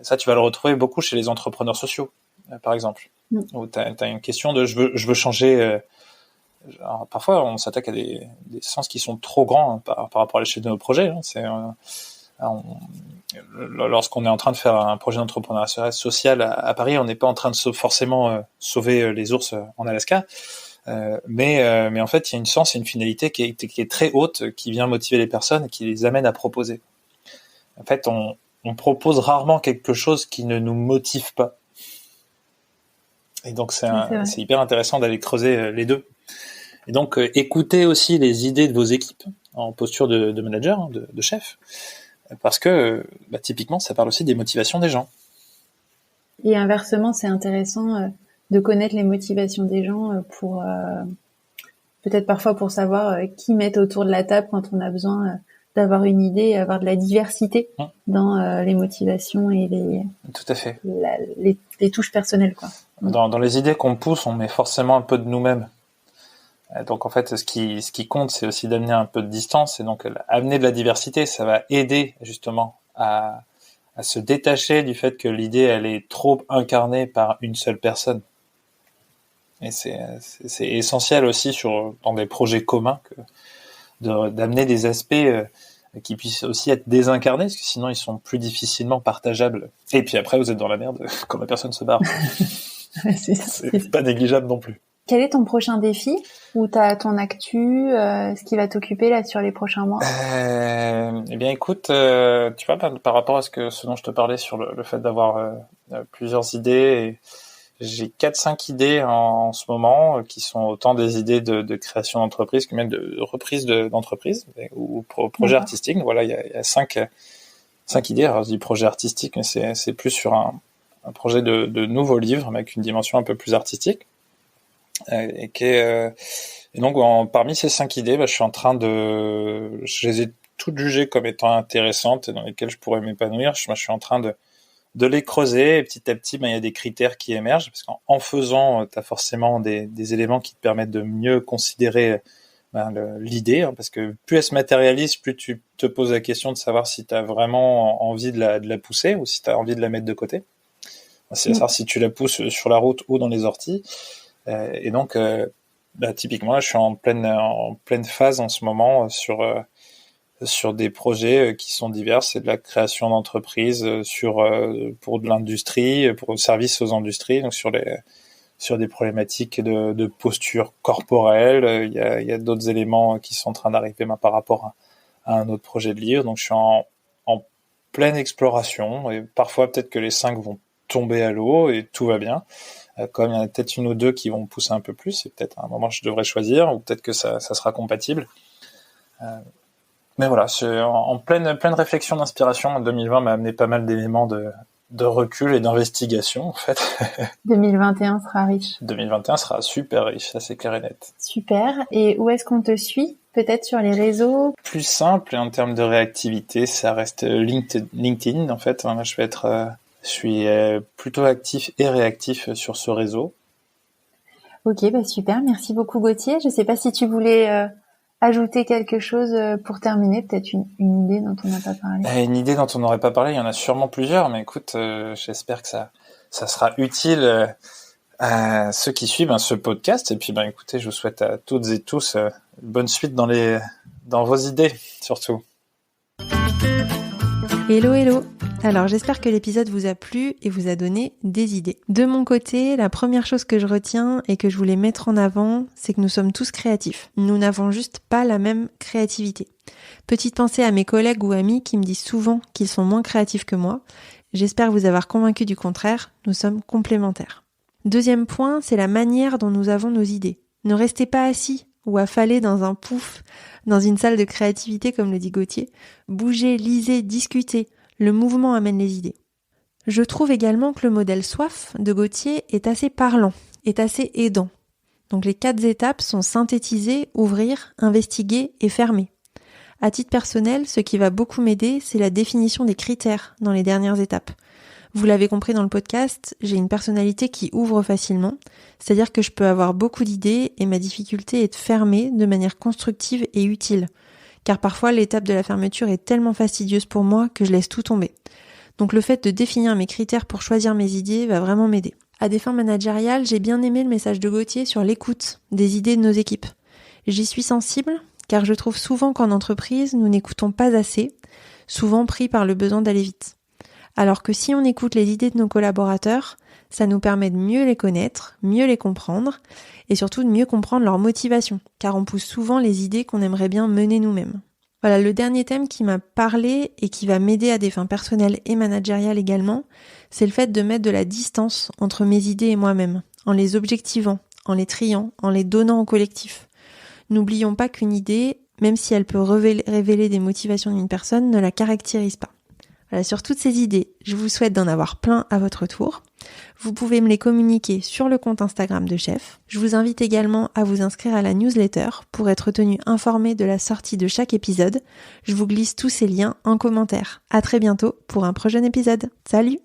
Ça, tu vas le retrouver beaucoup chez les entrepreneurs sociaux, par exemple. Où tu as une question de je veux changer. Alors, parfois, on s'attaque à des sens qui sont trop grands par rapport à l'échelle de nos projets. Lorsqu'on est en train de faire un projet d'entrepreneuriat social à Paris, on n'est pas en train de forcément sauver les ours en Alaska. Mais en fait, il y a une sens et une finalité qui est très haute, qui vient motiver les personnes et qui les amène à proposer. En fait, on propose rarement quelque chose qui ne nous motive pas. Et donc, c'est hyper intéressant d'aller creuser les deux. Et donc, écoutez aussi les idées de vos équipes en posture de manager, de chef, parce que typiquement, ça parle aussi des motivations des gens. Et inversement, c'est intéressant de connaître les motivations des gens pour peut-être parfois pour savoir qui mettre autour de la table quand on a besoin d'avoir une idée et avoir de la diversité dans les motivations et tout à fait. les touches personnelles, quoi. Dans les idées qu'on pousse, on met forcément un peu de nous-mêmes. Donc en fait, ce qui compte, c'est aussi d'amener un peu de distance, et donc amener de la diversité, ça va aider justement à se détacher du fait que l'idée elle est trop incarnée par une seule personne. Et c'est essentiel aussi dans des projets communs d'amener des aspects qui puissent aussi être désincarnés, parce que sinon ils sont plus difficilement partageables. Et puis après, vous êtes dans la merde quand la personne se barre. C'est pas négligeable non plus. Quel est ton prochain défi? Ou t'as ton actu, ce qui va t'occuper là sur les prochains mois? Eh bien, écoute, tu vois, par rapport à ce dont je te parlais sur le fait d'avoir plusieurs idées, j'ai 4-5 idées en ce moment qui sont autant des idées de création d'entreprise que même de reprise d'entreprise ou projet artistique. Voilà, il y a 5 idées. Alors, je dis projet artistique, mais c'est plus sur un projet de nouveau livre, mais avec une dimension un peu plus artistique. Et donc parmi ces 5 idées, je les ai toutes jugées comme étant intéressantes et dans lesquelles je pourrais m'épanouir. Je suis en train de les creuser et petit à petit, il y a des critères qui émergent parce qu'en faisant, tu as forcément des éléments qui te permettent de mieux considérer l'idée, parce que plus elle se matérialise, plus tu te poses la question de savoir si tu as vraiment envie de la pousser ou si tu as envie de la mettre de côté. C'est savoir si tu la pousses sur la route ou dans les orties. Et donc, typiquement, là, je suis en pleine phase en ce moment sur des projets qui sont divers. C'est de la création d'entreprises pour de l'industrie, pour le service aux industries, donc sur des problématiques de posture corporelle. Il y a d'autres éléments qui sont en train d'arriver par rapport à un autre projet de livre. Donc je suis en pleine exploration et parfois peut-être que les 5 vont tomber à l'eau et tout va bien. Comme il y en a peut-être une ou deux qui vont pousser un peu plus et peut-être à un moment je devrais choisir ou peut-être que ça sera compatible. Mais voilà, c'est en pleine réflexion d'inspiration. 2020 m'a amené pas mal d'éléments de recul et d'investigation, en fait. 2021 sera riche. 2021 sera super riche, ça c'est clair et net. Super. Et où est-ce qu'on te suit? Peut-être sur les réseaux? Plus simple, et en termes de réactivité, ça reste LinkedIn, en fait. Là, je suis plutôt actif et réactif sur ce réseau. Ok, super. Merci beaucoup, Gauthier. Je sais pas si tu voulais ajouter quelque chose pour terminer, peut-être une idée dont on n'a pas parlé. Une idée dont on n'aurait pas parlé, il y en a sûrement plusieurs, mais écoute, j'espère que ça sera utile à ceux qui suivent ce podcast. Et puis, écoutez, je vous souhaite à toutes et tous bonne suite dans vos idées, surtout. Hello, hello! Alors j'espère que l'épisode vous a plu et vous a donné des idées. De mon côté, la première chose que je retiens et que je voulais mettre en avant, c'est que nous sommes tous créatifs. Nous n'avons juste pas la même créativité. Petite pensée à mes collègues ou amis qui me disent souvent qu'ils sont moins créatifs que moi. J'espère vous avoir convaincu du contraire, nous sommes complémentaires. Deuxième point, c'est la manière dont nous avons nos idées. Ne restez pas assis ou affalés dans un pouf, dans une salle de créativité comme le dit Gauthier. Bougez, lisez, discutez. Le mouvement amène les idées. Je trouve également que le modèle SWOF de Gauthier est assez parlant, est assez aidant. Donc les 4 étapes sont synthétiser, ouvrir, investiguer et fermer. À titre personnel, ce qui va beaucoup m'aider, c'est la définition des critères dans les dernières étapes. Vous l'avez compris dans le podcast, j'ai une personnalité qui ouvre facilement, c'est-à-dire que je peux avoir beaucoup d'idées et ma difficulté est de fermer de manière constructive et utile. Car parfois l'étape de la fermeture est tellement fastidieuse pour moi que je laisse tout tomber. Donc le fait de définir mes critères pour choisir mes idées va vraiment m'aider. À des fins managériales, j'ai bien aimé le message de Gauthier sur l'écoute des idées de nos équipes. J'y suis sensible car je trouve souvent qu'en entreprise, nous n'écoutons pas assez, souvent pris par le besoin d'aller vite. Alors que si on écoute les idées de nos collaborateurs, ça nous permet de mieux les connaître, mieux les comprendre et surtout de mieux comprendre leur motivation, car on pousse souvent les idées qu'on aimerait bien mener nous-mêmes. Voilà, le dernier thème qui m'a parlé et qui va m'aider à des fins personnelles et managériales également, c'est le fait de mettre de la distance entre mes idées et moi-même, en les objectivant, en les triant, en les donnant au collectif. N'oublions pas qu'une idée, même si elle peut révéler des motivations d'une personne, ne la caractérise pas. Voilà, sur toutes ces idées, je vous souhaite d'en avoir plein à votre tour. Vous pouvez me les communiquer sur le compte Instagram de Chef. Je vous invite également à vous inscrire à la newsletter pour être tenu informé de la sortie de chaque épisode. Je vous glisse tous ces liens en commentaire. À très bientôt pour un prochain épisode. Salut!